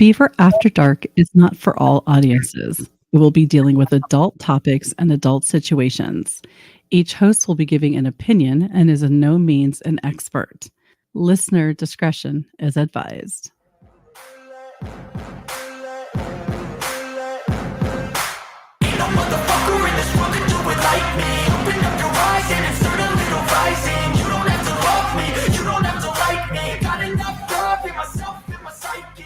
Beaver After Dark is not for all audiences. We will be dealing with adult topics and adult situations. Each host will be giving an opinion and is in no means an expert. Listener discretion is advised. No motherfucker in this world could do it like me. Open up your eyes and insert a little rising. You don't have to love me, you don't have to like me. Got enough love in myself, in my psyche.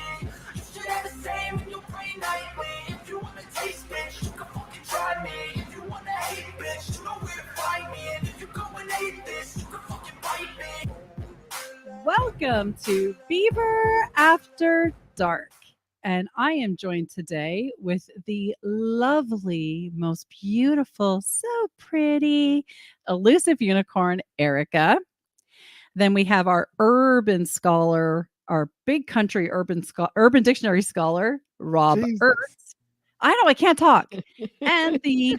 You should have the same in your brain nightly. If you wanna taste, bitch, you can fucking try me. If you wanna hate, bitch, you know where to find me. And if you go and hate this, you can fucking bite me. Welcome to Beaver After Dark. And I am joined today with the lovely, most beautiful, so pretty, elusive unicorn, Erica. Then we have our urban scholar, our big country urban dictionary scholar, Rob Jesus. Ertz. I know I can't talk. And the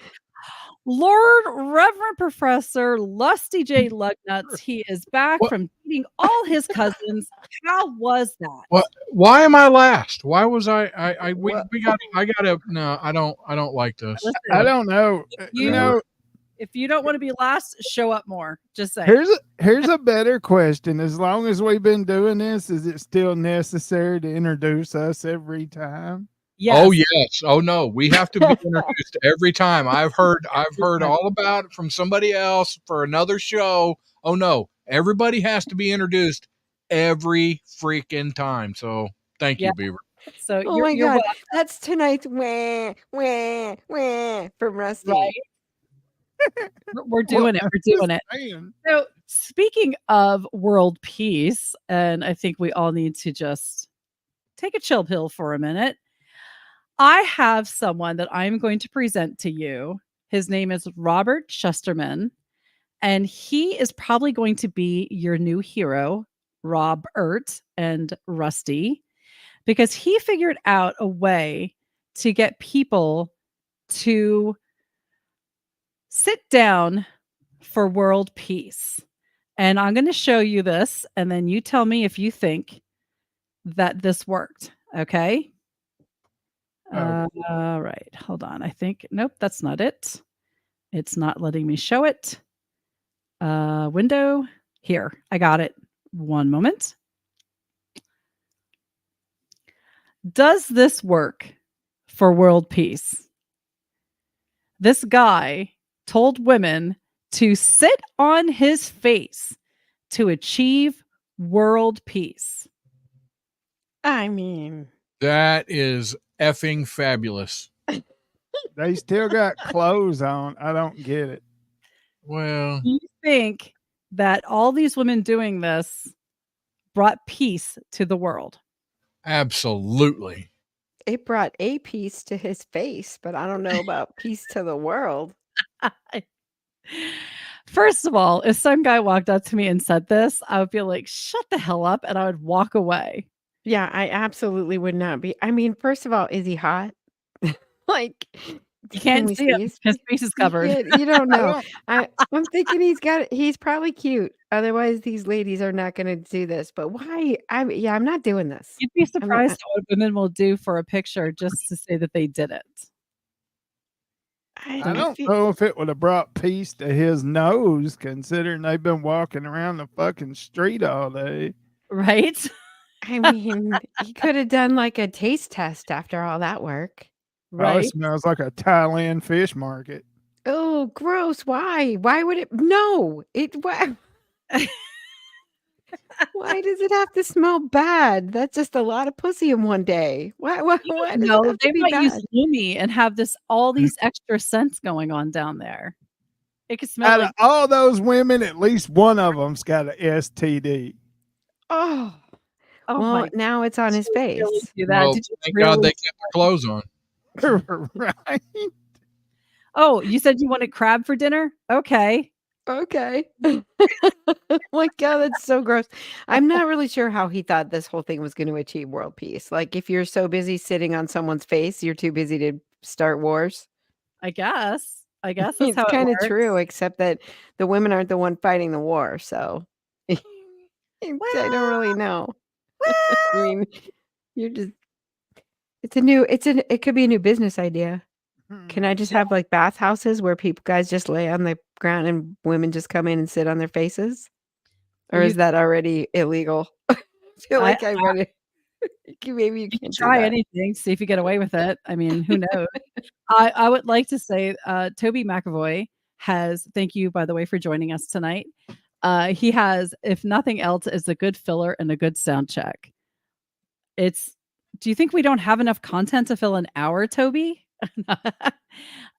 Lord Reverend Professor Lusty J. Lugnuts. He is back What? from meeting all his cousins. How was that? What? Why am I last? Why was we What? got I gotta no, I don't like this. Listen, I don't know. if you don't want to be last, show up more. Just say. Here's a better question. As long as we've been doing this, is it still necessary to introduce us every time? Yes. Oh yes. Oh no. We have to be introduced every time. I've heard all about it from somebody else for another show. Oh no. Everybody has to be introduced every freaking time. So thank you, Beaver. So Oh you're my God, welcome, that's tonight's wah, wah, wah from Rusty. right? We're doing it. We're doing it. Man. So speaking of world peace, and I think we all need to just take a chill pill for a minute. I have someone that I'm going to present to you. His name is Robert Schusterman, and he is probably going to be your new hero, Robert and Rusty, because he figured out a way to get people to sit down for world peace. And I'm going to show you this, and then you tell me if you think that this worked. Okay. All right. Hold on. I think, nope, that's not it. It's not letting me show it. Window. Here. I got it. One moment. Does this work for world peace? This guy told women to sit on his face to achieve world peace. I mean, That is effing fabulous. They still got clothes on. I don't get it. Well, Do you think that all these women doing this brought peace to the world? absolutely. it brought a piece to his face, but I don't know about peace to the world. First of all, if some guy walked up to me and said this, I would be like, shut the hell up, and I would walk away. Yeah, I absolutely would not be. I mean, first of all, is he hot? Like, You can can't we see him. his His face is covered. You don't know. I'm thinking he's probably cute. Otherwise, these ladies are not going to do this. But why? I'm not doing this. You'd be surprised at what women will do for a picture just to say that they did it. I don't know if it would have brought peace to his nose, considering they've been walking around the fucking street all day. Right? I mean, he could have done like a taste test after all that work. Oh, Right? it smells like a Thailand fish market. Oh, gross. Why? Why would it? No, why? Why does it have to smell bad? That's just a lot of pussy in one day. Why does it No, have they to be might use bad? Lumi and have all these extra scents going on down there. It could smell Out like of all those women, at least one of them's got an STD. Oh, oh well, my now it's on his did you face. really do that? Well, Did you thank God really? they kept their clothes on. Right? Oh, you said you wanted crab for dinner? Okay. Okay. My God, that's so gross. I'm not really sure how he thought this whole thing was going to achieve world peace. Like, if you're so busy sitting on someone's face, you're too busy to start wars. I guess that's It's how it kind of works. true, except that the women aren't the one fighting the war. So I don't really know. I mean, you're just It could be a new business idea. Can I Hmm. just have like bathhouses where guys just lay on the ground and women just come in and sit on their faces? Or You is that already illegal? I feel I like I read it. Maybe you You can can't do try that. anything, see if you get away with it. I mean, who knows? I would like to say, Toby McAvoy has thank you, by the way, for joining us tonight. He has, if nothing else, is a good filler and a good sound check. It's do you think we don't have enough content to fill an hour, Toby?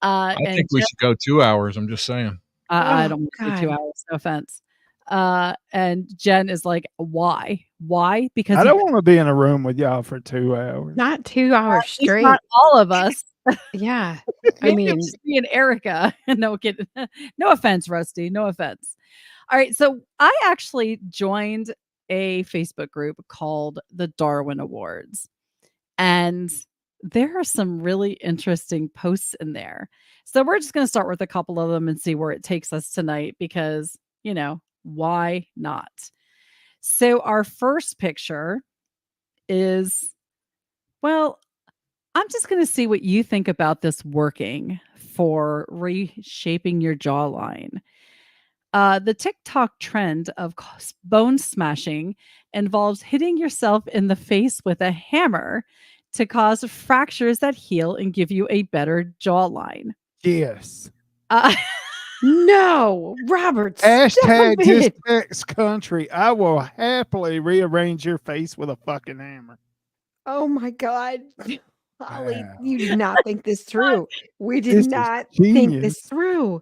I And think we should go 2 hours. I'm just saying. I Oh don't wanna do 2 god. hours, no offense. And Jen is like, "Why? Why?" Because I he don't want to be in a room with y'all for 2 hours. Not 2 hours at least not straight. all of us. Yeah. I Maybe mean, just me and Erica. No kidding. No offense, Rusty, no offense. Alright, so I actually joined a Facebook group called the Darwin Awards, and there are some really interesting posts in there. So we're just gonna start with a couple of them and see where it takes us tonight because, why not? So our first picture is well, I'm just going to see what you think about this working for reshaping your jawline. The TikTok trend of bone smashing involves hitting yourself in the face with a hammer to cause fractures that heal and give you a better jawline. Yes. Uh, no, Robert, stop Hashtag just it. text country. I will happily rearrange your face with a fucking hammer. Oh my god. Holly, Wow. you did not think this through. We did This is not think this genius. through.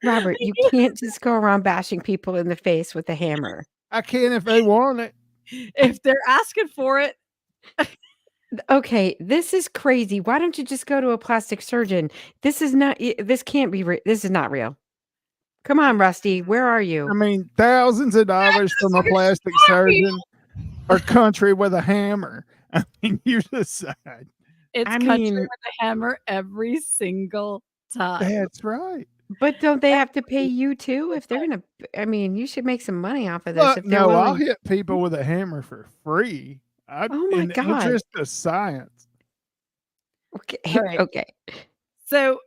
Robert, you can't just go around bashing people in the face with a hammer. I can if they want it. if they're asking for it, Okay, this is crazy. Why don't you just go to a plastic surgeon? This is not this can't be this is not real. Come on, Rusty, where are I you? mean, thousands of dollars from a plastic surgeon or country with a hammer. I mean, you decide. it's I country mean, with a hammer every single time. That's right. but don't they have to pay you too if they're gonna I mean, you should make some money off of this Look, if they're no, I'll willing. hit people with a hammer for free. Oh my In the god. interest of science. Okay. All right. Okay. So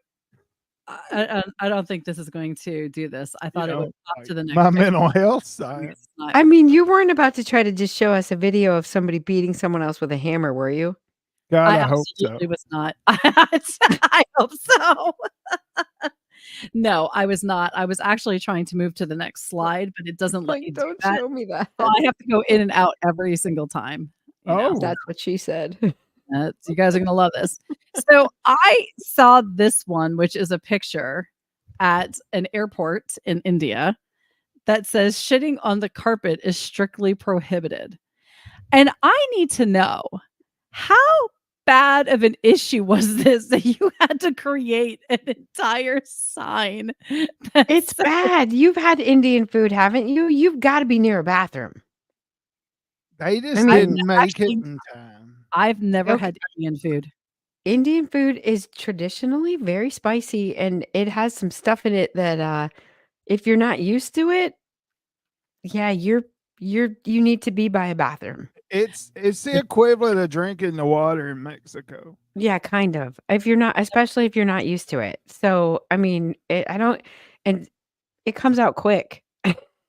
I don't think this is going to do this. I You thought it would know, hop like to the next my picture. mental health science. It's not. I mean, you weren't about to try to just show us a video of somebody beating someone else with a hammer, were you? God, I I hope so. absolutely was not. I hope so. No, I was not. I was actually trying to move to the next slide, but it doesn't let Like, you do don't that. show me that. So I have to go in and out every single time, Oh, That's what she said. You guys are gonna love this. So I saw this one, which is a picture at an airport in India that says shitting on the carpet is strictly prohibited. And I need to know how bad of an issue was this that you had to create an entire sign that It's said bad. You've had Indian food, haven't you? You've gotta be near a bathroom. they just mean, didn't make it actually in time. I've never Okay. had Indian food. Indian food is traditionally very spicy, and it has some stuff in it that, if you're not used to it, yeah, you need to be by a bathroom. It's the equivalent of drinking the water in Mexico. Yeah, kind of. If you're not especially if you're not used to it. So, I mean, I don't and it comes out quick.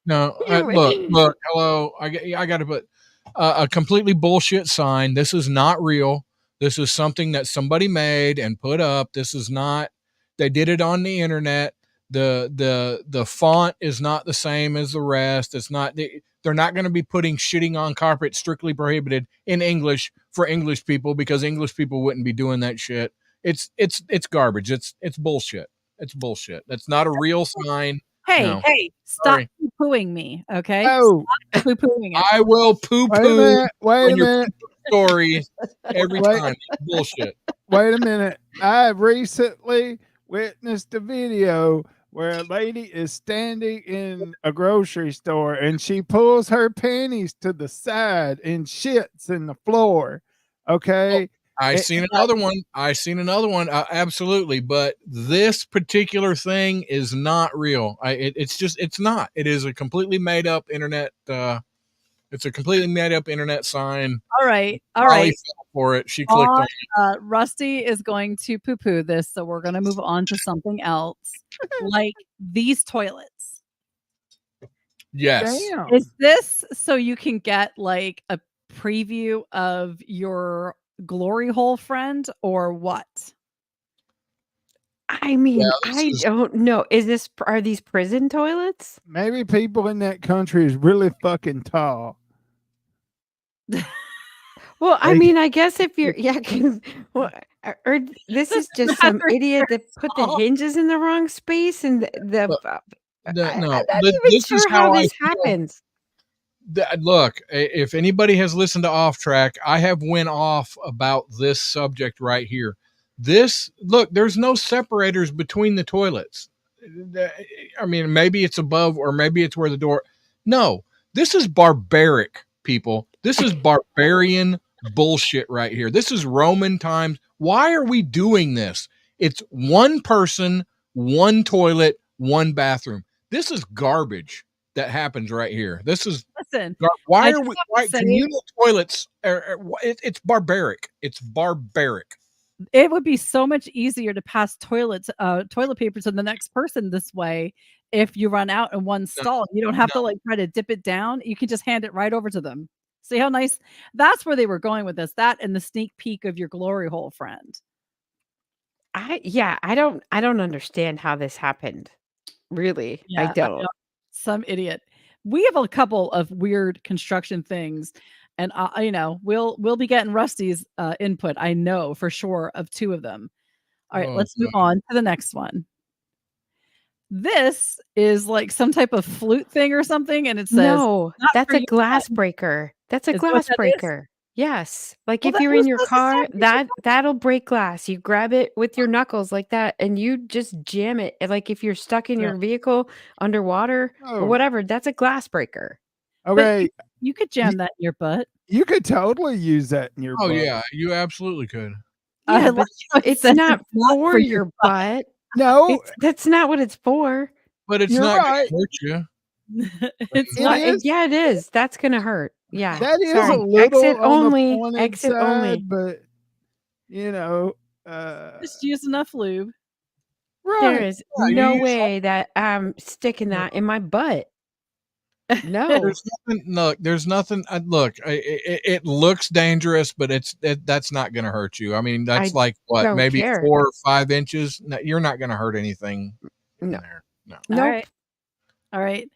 No, You look. Hello, I got to put a completely bullshit sign. This is not real. This is something that somebody made and put up. This is not. They did it on the internet. The font is not the same as the rest. It's not. They're not going to be putting shitting on carpet strictly prohibited in English for English people because English people wouldn't be doing that shit. It's garbage. It's bullshit. It's bullshit. That's not a real sign. Hey, No. hey, stop Sorry. poo-pooing me, okay? Oh, Stop poo-pooing it. I will poo wait a poo minute. Wait on a your minute. stories every Wait. time. It's bullshit. Wait a minute. I recently witnessed a video where a lady is standing in a grocery store and she pulls her panties to the side and shits in the floor. Okay. I It- seen another one. Absolutely. But this particular thing is not real. It's not. It is a completely made up internet It's a completely made up internet sign. All right. Molly fell for it. She clicked on it. Rusty is going to poo-poo this, so we're gonna move on to something else, like these toilets. Yes. Damn. Is this so you can get, like, a preview of your glory hole friend, or what? I mean, this I is- don't know. Are these prison toilets? Maybe people in that country is really fucking tall. Well, I They- mean, I guess if you're yeah, 'cause well, or this is just some Rather idiot that put the tall. hinges in the wrong space and Look, I'm No, not even this is sure how how I this feel. happens. Look, if anybody has listened to Off Track, I have went off about this subject right here. There's no separators between the toilets. I mean, maybe it's above or maybe it's where the door. No, this is barbaric, people. This is barbarian bullshit right here. This is Roman times. Why are we doing this? It's one person, one toilet, one bathroom. This is garbage that happens right here. This is Listen, why I are just we? have to Why say- communal toilets? It's barbaric. It's barbaric. it would be so much easier to pass toilet paper to the next person this way if you run out in one stall. You don't have to, like, try to dip it down. You can just hand it right over to them. See how nice? That's where they were going with this, that and the sneak peek of your glory hole friend. I don't understand how this happened. Really, I Yeah, don't. know. Some idiot. We have a couple of weird construction things, and we'll be getting Rusty's input. I know for sure of 2 of them. All right, Oh, let's move on to the next one. This is like some type of flute thing or something, and it says, No, "Not that's for a you, glass button." breaker. That's a Is that what glass that is? breaker. Yes. Like Well, if then you're who's in your supposed to say car, we should that'll break glass. You grab it with your knuckles like that and you just jam it. And like if you're stuck in Yeah. your vehicle underwater or Oh, whatever, that's a glass breaker. But okay. you could jam that in your butt. You could totally use that in your Oh butt. yeah, you absolutely could. Yeah, I but like how it it's says not for your butt. No, That's not what it's for. But it's You're not right. gonna hurt you. It's It not. is. Yeah, it is. That's gonna hurt. Yeah. That is Sorry. a little Exit on only. the pointed Exit side, only. but you know, uh, Just use enough lube. There right. is Yeah, you no use way that I'm sticking that in my butt. No. There's nothing. Look, there's nothing. Look, it looks dangerous, but that's not going to hurt you. I mean, that's I like what, don't maybe care. 4 or 5 inches. No, you're not going to hurt anything in No. there. No, All Nope. right. All right.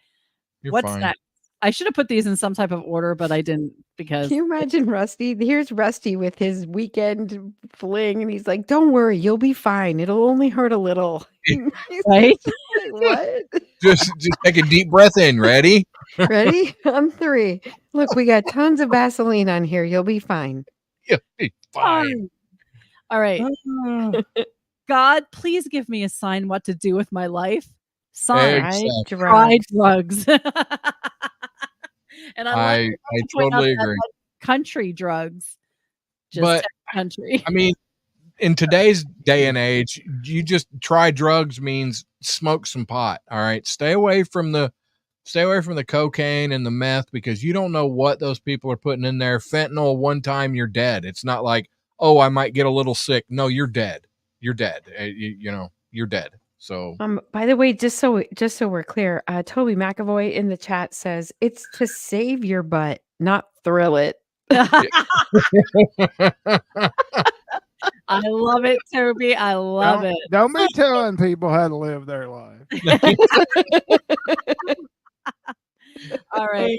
you're What's fine. next? I should have put these in some type of order, but I didn't because Can you imagine Rusty? Here's Rusty with his weekend fling, and he's like, "Don't worry, you'll be fine. It'll only hurt a little." right? Like, what? Just take a deep breath in. Ready? Ready? On 3. Look, we got tons of Vaseline on here. You'll be fine. You'll be fine. All right. Ah, God, please give me a sign what to do with my life. Sign. Exactly. Try Drugs. drugs. And I point out totally that, agree. like, country drugs. Just But tech country. I mean, in today's day and age, you just try drugs means smoke some pot. All right, stay away from the cocaine and the meth because you don't know what those people are putting in there. Fentanyl, one time you're dead. It's not like, oh, I might get a little sick. No, you're dead. You're dead. You're dead. So By the way, just so we're clear, Toby McAvoy in the chat says it's to save your butt, not thrill it. I love it, Toby. I love it. Don't be telling people how to live their life. All right.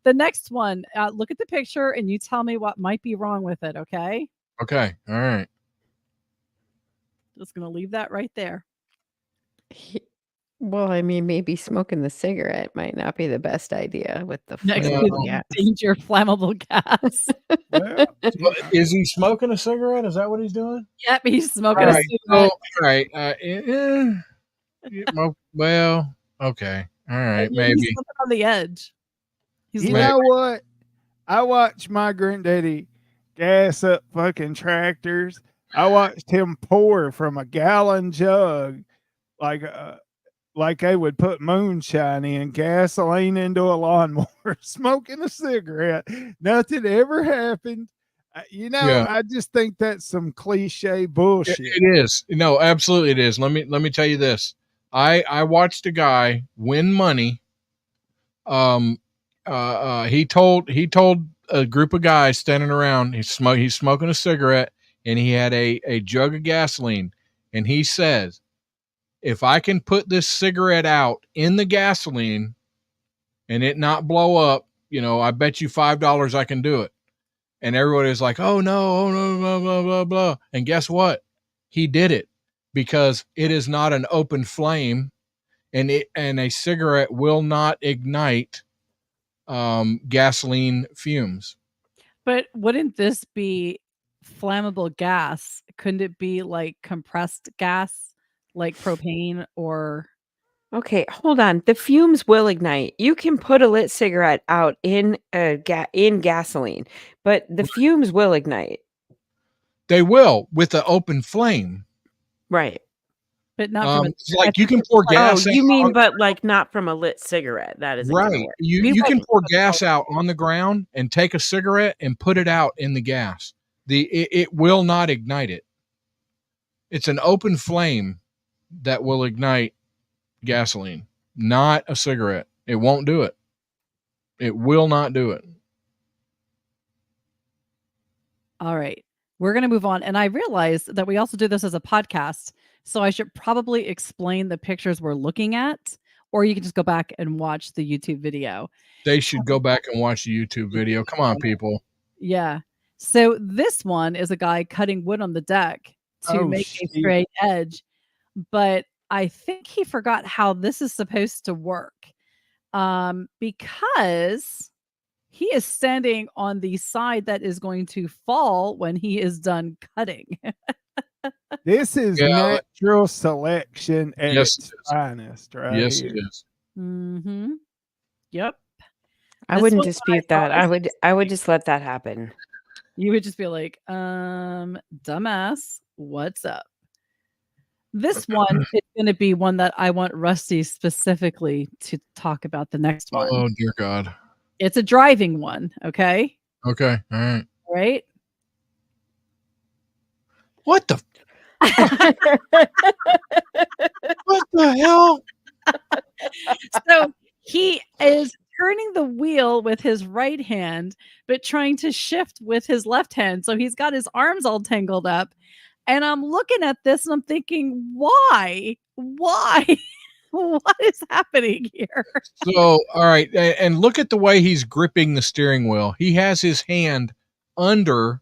The next one, look at the picture and you tell me what might be wrong with it, okay? Okay. All right. Just going to leave that right there. Well, I mean, maybe smoking the cigarette might not be the best idea with the Next Yeah. to flammable gas. danger flammable gas. Well, Is he smoking a cigarette? Is that what he's doing? Yep, he's smoking All a right. cigarette. All right. Well, okay. All right. And Maybe. he's living on the edge. He's you living- know what? I watched my granddaddy gas up fucking tractors. I watched him pour from a gallon jug, like like they would put moonshine in, gasoline into a lawnmower, smoking a cigarette. Nothing ever happened. Yeah. I just think that's some cliche bullshit. It is. No, absolutely it is. Let me tell you this. I watched a guy win money. He told a group of guys standing around. He's smoking a cigarette, and he had a jug of gasoline, and he says, "If I can put this cigarette out in the gasoline and it not blow up, I bet you $5 I can do it." And everybody was like, oh no, blah, blah, blah, blah. And guess what? He did it because it is not an open flame, and a cigarette will not ignite gasoline fumes. But wouldn't this be flammable gas? Couldn't it be like compressed gas, like propane or Okay, hold on. The fumes will ignite. You can put a lit cigarette out in in gasoline, but the fumes will ignite. They will with the open flame. Right. but not from a It's like you can pour Oh, gas you out mean, on, but like not from a lit cigarette. That isn't gonna right. work. You can pour gas out on the ground and take a cigarette and put it out in the gas. It will not ignite it. It's an open flame that will ignite gasoline, not a cigarette. It won't do it. It will not do it. All right. We're going to move on. And I realized that we also do this as a podcast. So I should probably explain the pictures we're looking at, or you can just go back and watch the YouTube video. They should go back and watch the YouTube video. Come on, people. Yeah. So this one is a guy cutting wood on the deck to Oh, make a shit. straight edge. But I think he forgot how this is supposed to work. Because he is standing on the side that is going to fall when he is done cutting. This is Yeah, natural selection at Yes, its it is. finest, right Yes, here. it is. Mm-hmm. Yep. I This wouldn't one dispute that. I would just let that happen. You would just be like, dumbass, what's up? This one is going to be one that I want Rusty specifically to talk about the next one. Oh, dear God. It's a driving one, okay? Okay. All right. Right? What the? What the hell? So he is turning the wheel with his right hand, but trying to shift with his left hand. So he's got his arms all tangled up. And I'm looking at this and I'm thinking, why? Why? What is happening here? So, all right. And look at the way he's gripping the steering wheel. He has his hand under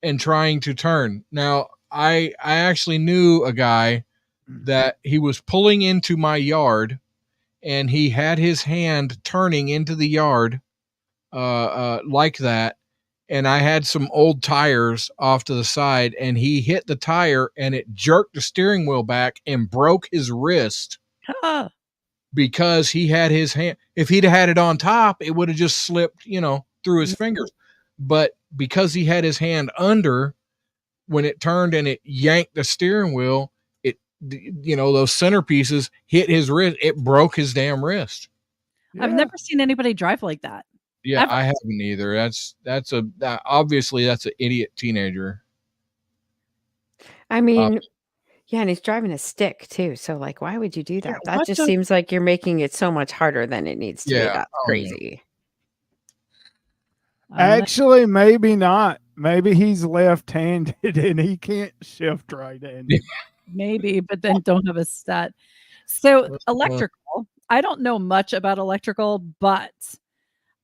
and trying to turn. Now, I actually knew a guy that he was pulling into my yard, and he had his hand turning into the yard like that. And I had some old tires off to the side, and he hit the tire and it jerked the steering wheel back and broke his wrist Ah, because he had his hand. If he'd had it on top, it would have just slipped, through his fingers. But because he had his hand under, when it turned and it yanked the steering wheel, those centerpieces hit his wrist. It broke his damn wrist. I've never seen anybody drive like that. Yeah, Ever. I haven't either. Obviously that's an idiot teenager. I mean, yeah, and he's driving a stick too. So, like, why would you do that? That what just the- seems like you're making it so much harder than it needs to be. Yeah. That's Oh, yeah. crazy. I don't know. Actually, maybe not. Maybe he's left-handed and he can't shift right-handed. Maybe, but then don't have a stat. So That's the point. electrical, I don't know much about electrical, but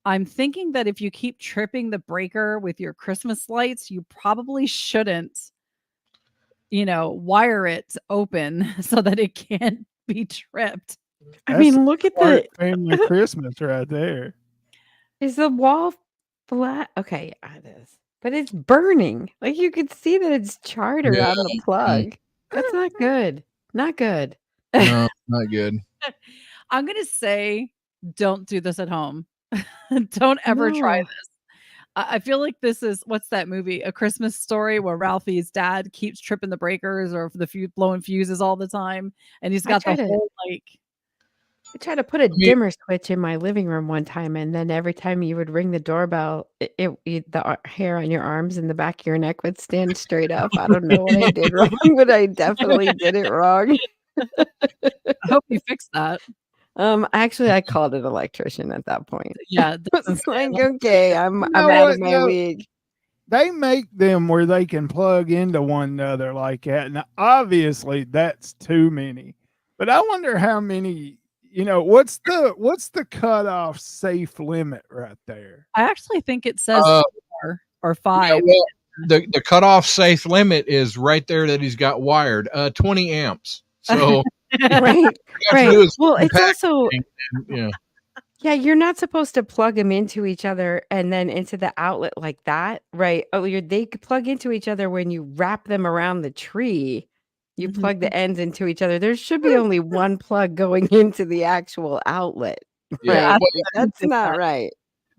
I'm thinking that if you keep tripping the breaker with your Christmas lights, you probably shouldn't, wire it open so that it can't be tripped. I mean, look at the. Family Christmas right there. Is the wall flat? Okay, yeah, it is. But it's burning. Like you could see that it's charred Yeah. around the plug. That's not good. Not good. No, not good. I'm going to say don't do this at home. Don't ever try No. this. I feel like this is what's that movie? A Christmas Story where Ralphie's dad keeps tripping the breakers or blowing fuses all the time, and he's I got the tried to whole like. I tried to put a I mean, dimmer switch in my living room one time, and then every time you would ring the doorbell, the hair on your arms and the back of your neck would stand straight up. I don't know what I did wrong, but I definitely did it wrong. I hope you fix that. Actually, I called an electrician at that point. Yeah, I was like, okay, I'm You I'm know out what, of my though? league. They make them where they can plug into one another like that. Now, obviously, that's too many. But I wonder how many. What's the cutoff safe limit right there? I actually think it says Uh, 4 or yeah, 5. well, the cutoff safe limit is right there that he's got wired. 20 amps. So Right, you have to right. do is Well, it's compact also thing and, yeah. yeah, you're not supposed to plug them into each other and then into the outlet like that, right? Oh, they could plug into each other when you wrap them around the tree. You Mhm. plug the ends into each other. There should be only one plug going into the actual outlet, Yeah. right? Well, That's Think not that. right.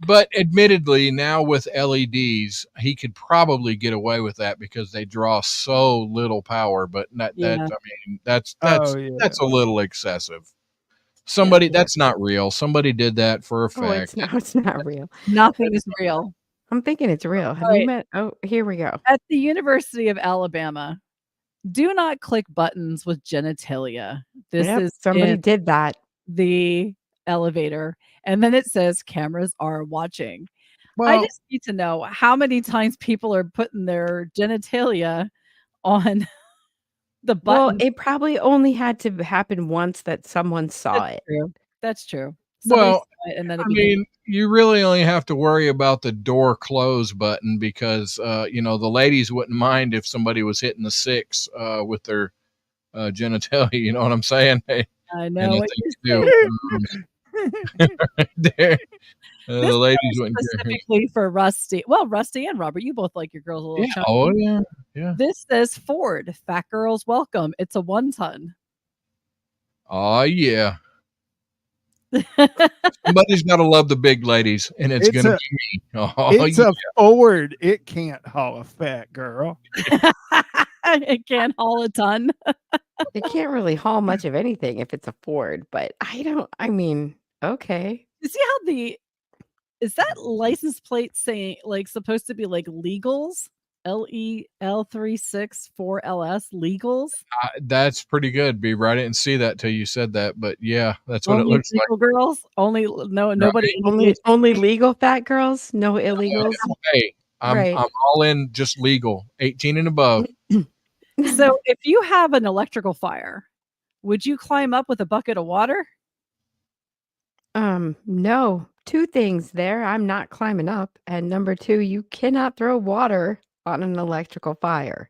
but admittedly, now with LEDs, he could probably get away with that because they draw so little power. But Yeah. I mean, that's Oh yeah. that's a little excessive. Yeah. That's not real. Somebody did that for Oh, effect. it's not real. Nothing is real. I'm thinking it's real. Have All you right. met? Oh, here we go. At the University of Alabama, do not click buttons with genitalia. This Yep, is somebody in did that. the elevator. And then it says cameras are watching. I Well, just need to know how many times people are putting their genitalia on the Well, button. it probably only had to happen once that someone saw That's it. true. That's true. Somebody well, saw it and then I it became mean, you really only have to worry about the door close button because the ladies wouldn't mind if somebody was hitting the 6 with their genitalia. You know what I'm saying? Hey, I and know I what think you're you saying. do. There, This the ladies is wouldn't care. specifically for Rusty. Well, Rusty and Robert, you both like your girls a little Yeah. chunky. Oh yeah. Yeah. This says Ford, fat girls welcome. It's a 1-ton. Oh yeah. Somebody's got to love the big ladies, and it's It's gonna a be me. Oh it's yeah. a Ford. It can't haul a fat girl. It can't haul a ton. It can't really haul much of anything if it's a Ford, but I mean, okay. You see how is that license plate saying like supposed to be like legals? LEL364LS legals? That's pretty good. B. I didn't see that till you said that, but yeah, that's what it Only looks like. legal girls? Only nobody Only legal fat girls, no Right? illegals. Hey, Right. I'm all in just legal, 18 and above. So if you have an electrical fire, would you climb up with a bucket of water? No. Two things there. I'm not climbing up. And number two, you cannot throw water on an electrical fire.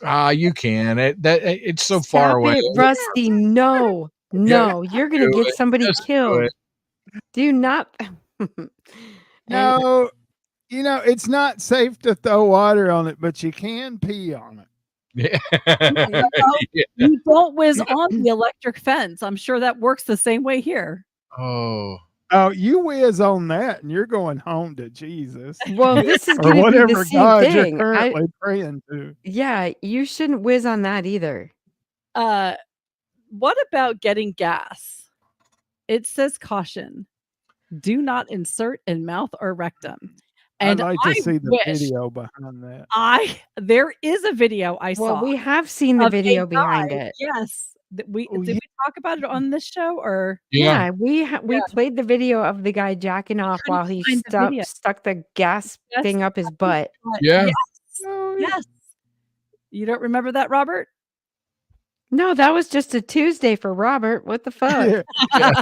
You can. It's so far Stop away. it, Rusty. No. Yeah, No. You're gonna do get it. somebody Just do killed. it. Do not and No, it's not safe to throw water on it, but you can pee on it. Yeah. Well, Yeah. you don't whiz on the electric fence. I'm sure that works the same way here. Oh. Oh, you whiz on that, and you're going home to Jesus well, this is or gonna be the whatever same God you're thing. currently praying to. Yeah, you shouldn't whiz on that either. What about getting gas? It says caution. Do not insert in mouth or rectum. And I'd like to see the wish video behind that. there is a video I Well, saw we have seen the of a video behind guy. it. Yes. Did we Oh, yeah. talk about it on this show or Yeah. Yeah, we Yeah. played the video of the guy jacking off couldn't while he find the video. stuck the gas Yes. thing up his butt. Yeah. Yes. Oh, yeah. Yes. You don't remember that, Robert? No, that was just a Tuesday for Robert. What the fuck? Yeah.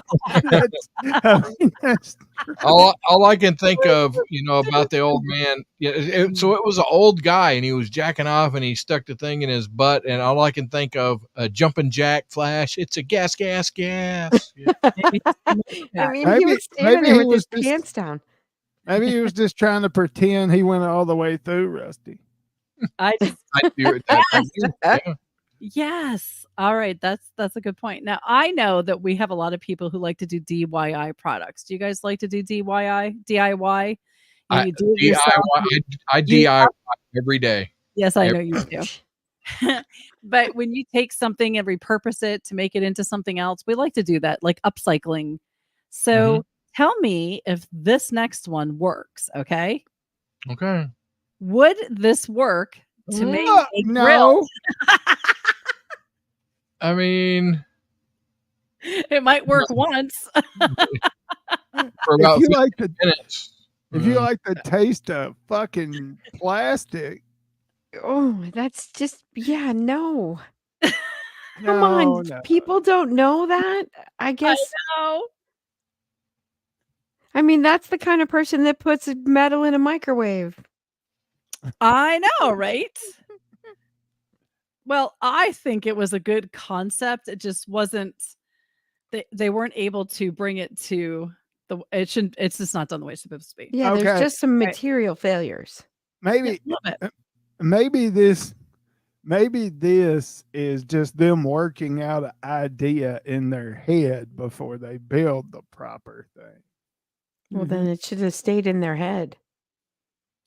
That's All I can think of, about the old man. Yeah, so it was an old guy, and he was jacking off, and he stuck the thing in his butt, and all I can think of, jumping jack flash. It's a gas, gas, gas. Yeah. Maybe I Yeah. mean, he was standing maybe there he with was his just pants down. maybe he was just trying to pretend he went all the way through, Rusty. I just I do it. I do. Yeah. Yes. All right. That's a good point. Now I know that we have a lot of people who like to do DIY products. Do you guys like to do DIY? DIY? and I you do it yourself. I You DIY every day. Yes, I know Every you do. But when you take something and repurpose it to make it into something else, we like to do that, like upcycling. So tell me if this next one works, okay? Okay. Would this work to make a grill? No. I mean, It might work once. for If about you 15 like the minutes. if you like the taste of fucking plastic, Oh, that's just no. Come no, on, no. people don't know that. I I guess. know. I mean, that's the kind of person that puts metal in a microwave. I know, right? Well, I think it was a good concept. It just wasn't they weren't able to bring it to it's just not done the way it's supposed to be. Yeah, there's Okay. just some Right. material failures. Yeah, Maybe a little bit. maybe this is just them working out an idea in their head before they build the proper thing. Well, Mhm. then it should have stayed in their head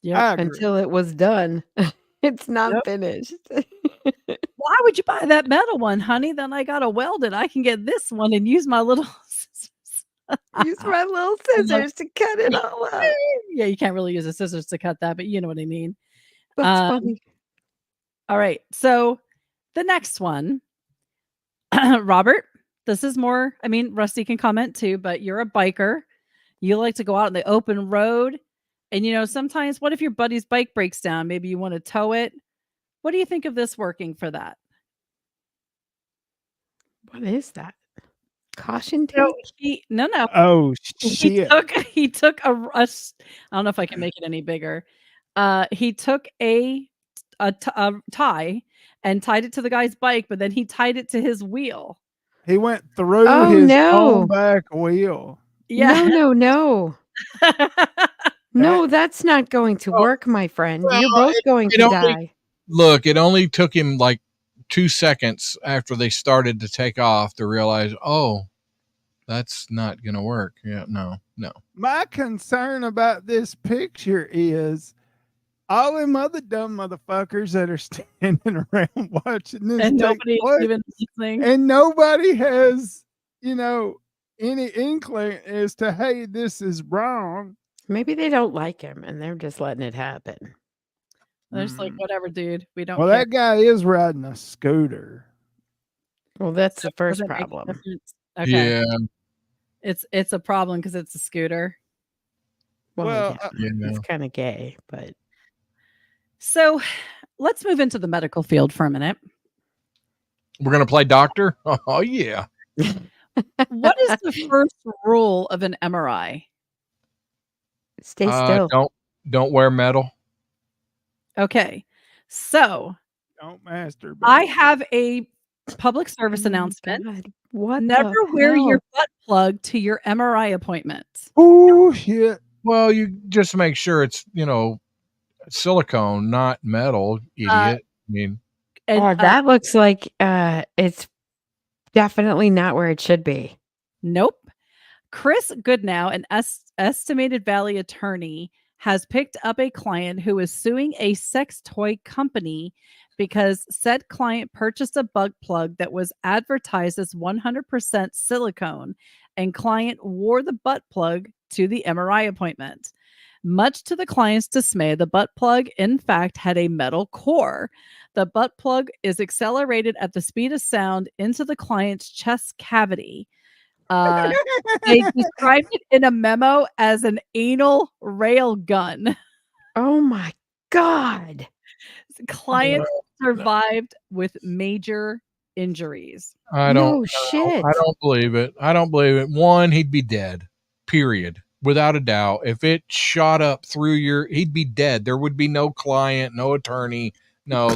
Yep. I agree. until it was done. It's not Yep. finished. Why would you buy that metal one, honey? Then I gotta weld it. I can get this one and use my little scissors. Use my little scissors to cut it all up. Yeah, you can't really use the scissors to cut that, but you know what I mean. That's Um, funny. All right. So the next one, Robert, this is more, I mean, Rusty can comment too, but you're a biker. You like to go out on the open road. And, sometimes what if your buddy's bike breaks down? Maybe you want to tow it. What do you think of this working for that? What is that? Caution tape? No. Oh He shit. took I don't know if I can make it any bigger. He took a tie and tied it to the guy's bike, but then he tied it to his wheel. He went through Oh, his no. own back wheel. Yeah. No. No, that's not going to work, my friend. well, You're both going it to only- die. Look, it only took him like 2 seconds after they started to take off to realize, oh, that's not going to work. Yeah, no. My concern about this picture is all them other dumb motherfuckers that are standing around watching this And take nobody's place, even listening. and nobody has, any inkling as to, hey, this is wrong. Maybe they don't like him and they're just letting it happen. They're just like, whatever, dude. We don't Well, care. that guy is riding a scooter. Well, that's the first Doesn't make a problem. difference. Okay. Yeah. It's a problem because it's a scooter. Well, Yeah. it's kind of gay, but So let's move into the medical field for a minute. We're going to play doctor? Oh, yeah. What is the first rule of an MRI? stay still. Don't wear metal. Okay. So Don't masturbate. I have a public service Oh my announcement. God, what Never the wear your hell? butt plug to your MRI appointment. Oh shit. Well, you just make sure it's, silicone, not metal, idiot. I mean, And, Oh, that looks like it's definitely not where it should be. nope. Chris Goodnow, an estimated Valley attorney, has picked up a client who is suing a sex toy company because said client purchased a butt plug that was advertised as 100% silicone, and client wore the butt plug to the MRI appointment. Much to the client's dismay, the butt plug, in fact, had a metal core. The butt plug is accelerated at the speed of sound into the client's chest cavity. They described it in a memo as an anal rail gun. Oh my God. Client survived with major injuries. I No don't shit. I don't believe it. I don't believe it. One, he'd be dead. Period. Without a doubt. If it shot up through he'd be dead. There would be no client, no attorney. No,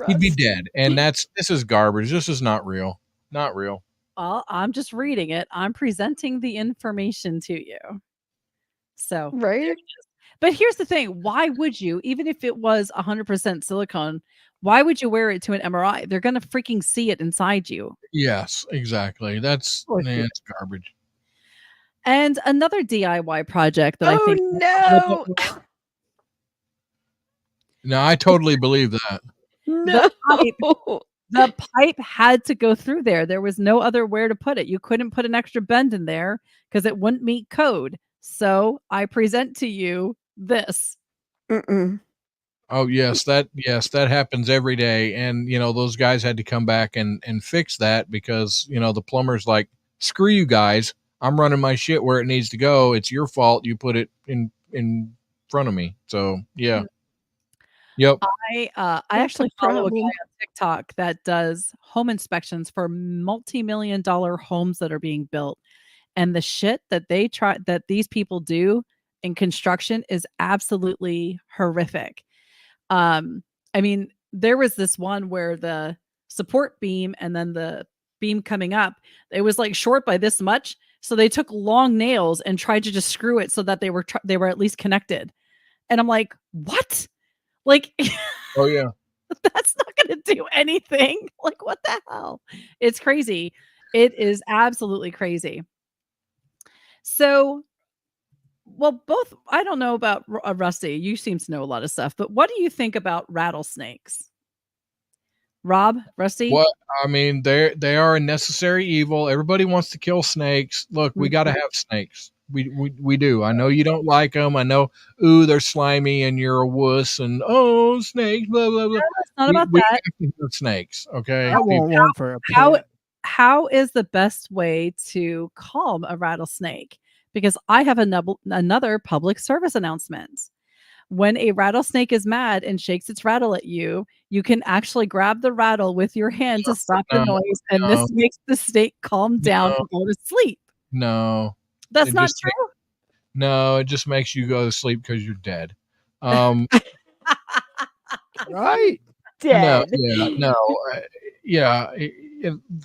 he'd be dead. And this is garbage. This is not real. Not real. Well, I'm just reading it. I'm presenting the information to you. So, Right? but here's the thing. Why would you, even if it was 100% silicone, why would you wear it to an MRI? They're going to freaking see it inside you. Yes, exactly. It's garbage. And another DIY project that I Oh think no. No, I totally believe that. the pipe No. the pipe had to go through there. There was no other where to put it. You couldn't put an extra bend in there because it wouldn't meet code. So I present to you this. Mm-mm. Oh yes, that happens every day. And those guys had to come back and fix that because, the plumber's like, screw you guys. I'm running my shit where it needs to go. It's your fault you put it in front of me. So yeah. Mm. Yep. I That's a actually follow a guy problem. on TikTok that does home inspections for multi-million-dollar homes that are being built. And the shit that these people do in construction is absolutely horrific. I mean, there was this one where the support beam and then the beam coming up, it was like short by this much. So they took long nails and tried to just screw it so that they were at least connected. And I'm like, what? Like, Oh yeah. that's not going to do anything. Like, what the hell? It's crazy. It is absolutely crazy. So, well, both, I don't know about Rusty. You seem to know a lot of stuff, but what do you think about rattlesnakes? Rob, Rusty? What I mean, they are a necessary evil. Everybody wants to kill snakes. Look, we got to have snakes. We do. I know you don't like them. I know. Ooh, they're slimy, and you're a wuss, and oh, snakes, blah blah blah. It's not about We that. have to have snakes, okay? I want one for a How pet. how is the best way to calm a rattlesnake? Because I have another public service announcement. When a rattlesnake is mad and shakes its rattle at you, you can actually grab the rattle with your hand to stop the No, noise, and no, this makes the snake calm down no, and go to sleep. no. That's It not just true? no. It just makes you go to sleep because you're dead. Um, Right? no, Dead. yeah, no, yeah.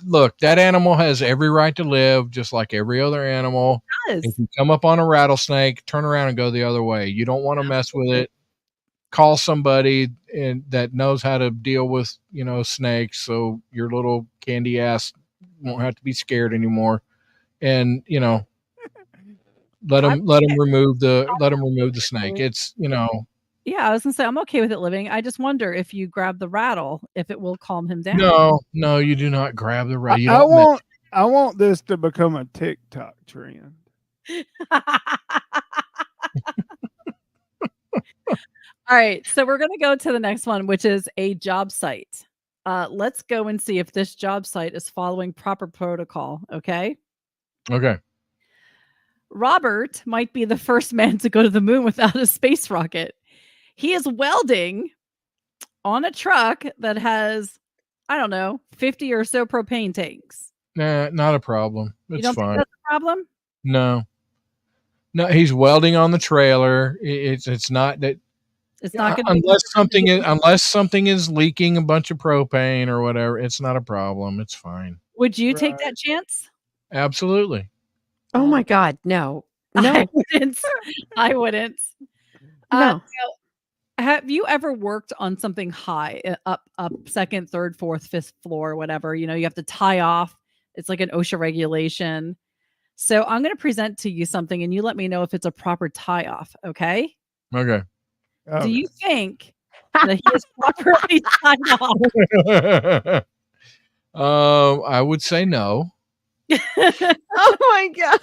Look, that animal has every right to live, just like every other animal. Yes. If you come up on a rattlesnake, turn around and go the other way. You don't want to mess with it. Call somebody that knows how to deal with snakes, so your little candy ass won't have to be scared anymore. And let I'm them remove the snake. It's Yeah, I was gonna say I'm okay with it living. I just wonder if you grab the rattle, if it will calm him down. no, you do not grab the I, rat. You I don't. want I want this to become a TikTok trend. All right, so we're gonna go to the next one, which is a job site. Let's go and see if this job site is following proper protocol, okay? Okay. Robert might be the first man to go to the moon without a space rocket. He is welding on a truck that has, I don't know, 50 or so propane tanks. Nah, not a problem. You It's don't think fine. that's a problem? No, he's welding on the trailer. It's not that. It's not gonna Unless something is leaking a bunch of propane or whatever, it's not a problem. It's fine. Would you take Right. that chance? Absolutely. Oh my God. No. I No. wouldn't. I wouldn't. No. Have you ever worked on something high, up second, third, fourth, fifth floor, whatever? You have to tie off. It's like an OSHA regulation. So I'm going to present to you something, and you let me know if it's a proper tie off. Okay? Okay. Do you think that he is properly tied off? I would say no, Oh my God.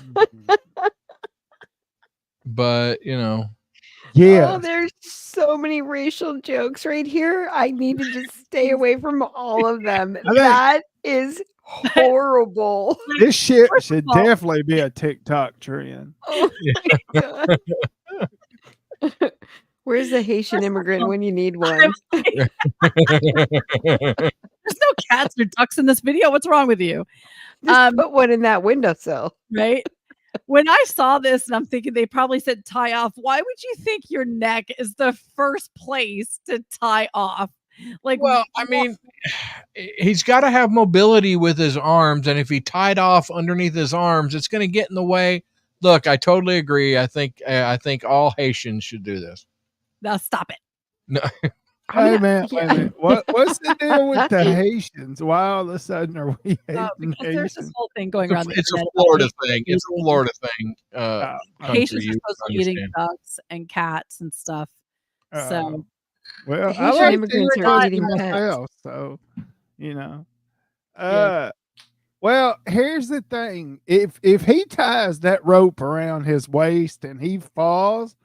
but Oh, Yeah. there's so many racial jokes right here. I need to just stay away from all of them. think- That is horrible. This shit First of should all- definitely be a TikTok trend. Oh my God. Where's the Haitian immigrant when you need one? There's no cats or ducks in this video. What's wrong with you? Just put one in that windowsill. Right? When I saw this and I'm thinking they probably said tie off, why would you think your neck is the first place to tie off? Like, well, I mean, he's got to have mobility with his arms, and if he tied off underneath his arms, it's going to get in the way. Look, I totally agree. I think all Haitians should do this. now stop it. No. I'm Wait a not- minute, wait a yeah. minute. What's the deal with the Haitians? Why all of a sudden are we hating because there's this Haitians? whole thing going around the It's a internet about Florida Haitians thing. It's a eating- Florida thing. Country, Haitians are you supposed to be eating understand. ducks and cats and stuff. So Well, I Haitian like immigrants to are eat eating pets. myself, so you know. Yeah. Well, here's the thing: if he ties that rope around his waist and he falls,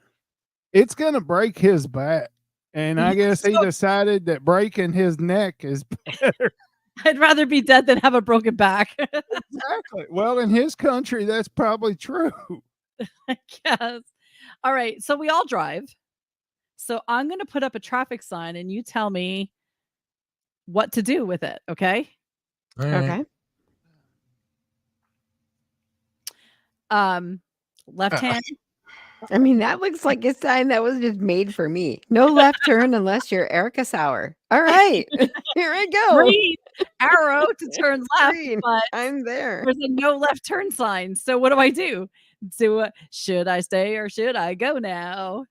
it's gonna break his back. And I guess he So- decided that breaking his neck is better. I'd rather be dead than have a broken back. Exactly. Well, in his country, that's probably true. I guess. All right. So we all drive. So I'm going to put up a traffic sign and you tell me what to do with it. Okay. All right. Okay. Left hand. I mean, that looks like a sign that was just made for me. No left turn unless you're Erica Sauer. All right. Here I go. Green arrow to turn left, Green. but I'm there. there's a no left turn sign. So what do? Should I stay or should I go now?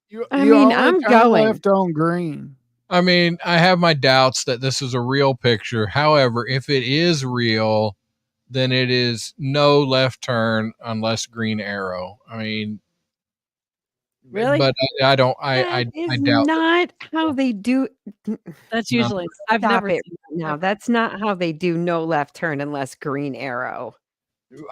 You I you mean, only I'm turn going. left on green. I mean, I have my doubts that this is a real picture. However, if it is real, then it is no left turn unless green arrow. I mean, Really? but I don't. I That is doubt. not how they do. That's No. usually I've Stop never it seen right now. that. That's not how they do no left turn unless green arrow.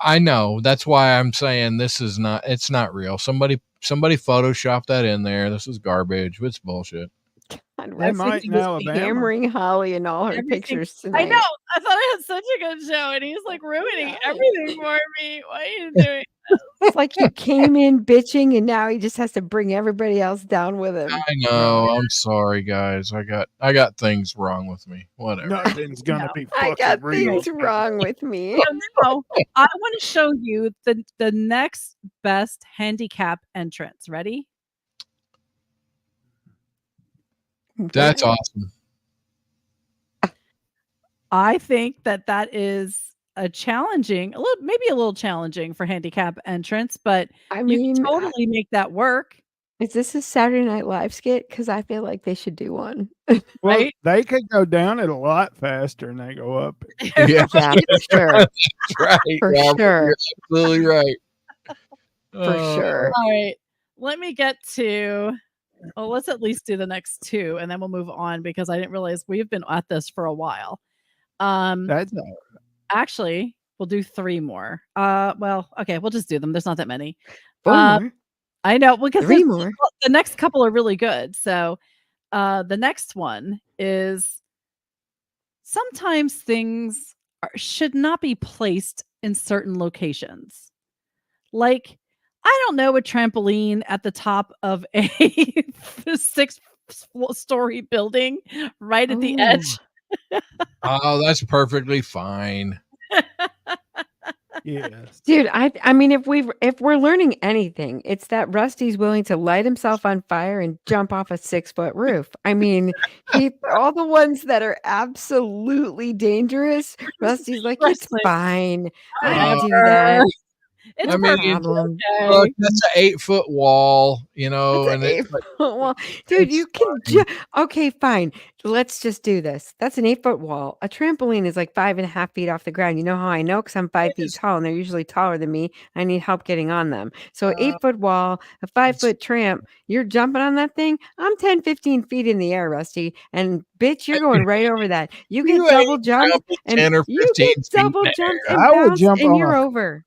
I know. That's why I'm saying this is not. It's not real. Somebody photoshopped that in there. This is garbage. It's bullshit. God, They Rusty might in was Alabama. hammering Holly in all her Everything- pictures tonight. I know. I thought I had such a good show, and he's like ruining everything for me. Why are you doing? It's like he came in bitching and now he just has to bring everybody else down with him. I know. I'm sorry, guys. I got things wrong with me. Whatever. Nothing's gonna No. be I fucking got real. things wrong with me. So now I want to show you the next best handicap entrance. Ready? That's awesome. I think that is maybe a little challenging for handicap entrance, but I you mean, can totally make that work. is this a Saturday Night Live skit? Because I feel like they should do one. Well, Right? they could go down it a lot faster than they go up it. Yeah, Yeah, for sure. that's right. For Robert, sure. You're absolutely right. For sure. All right. Let me get to let's at least do the next two and then we'll move on because I didn't realize we've been at this for a while. That's Actually, we'll do three more. Well, okay, we'll just do them. There's not that many. Four Uh, more. I know because Three more. the next couple are really good. So, the next one is sometimes things should not be placed in certain locations. Like, I don't know, a trampoline at the top of a 6-story building right at the Ooh. edge. Oh, that's perfectly fine. yes. Dude, I mean, if we're learning anything, it's that Rusty's willing to light himself on fire and jump off a 6-foot roof. I mean, all the ones that are absolutely dangerous, Rusty's like, it's Wrestling. fine. I Whatever. do that. It's I mean, perfect. problem. Okay. Look, that's an 8-foot wall, you know, That's and an it's 8-foot wall. Dude, it's you can okay, fine. Let's just do this. That's an 8-foot wall. A trampoline is like 5.5 feet off the ground. You know how I know? Because I'm 5 feet tall and they're usually taller than me. I need help getting on them. So 8-foot wall, a 5-foot tramp, you're jumping on that thing. I'm 10, 15 feet in the air, Rusty. And bitch, you're going right over that. You get You ain't double jumped jumping and 10 or you 15 get feet double in the jumped air. and I would bounced jump and on you're a- over.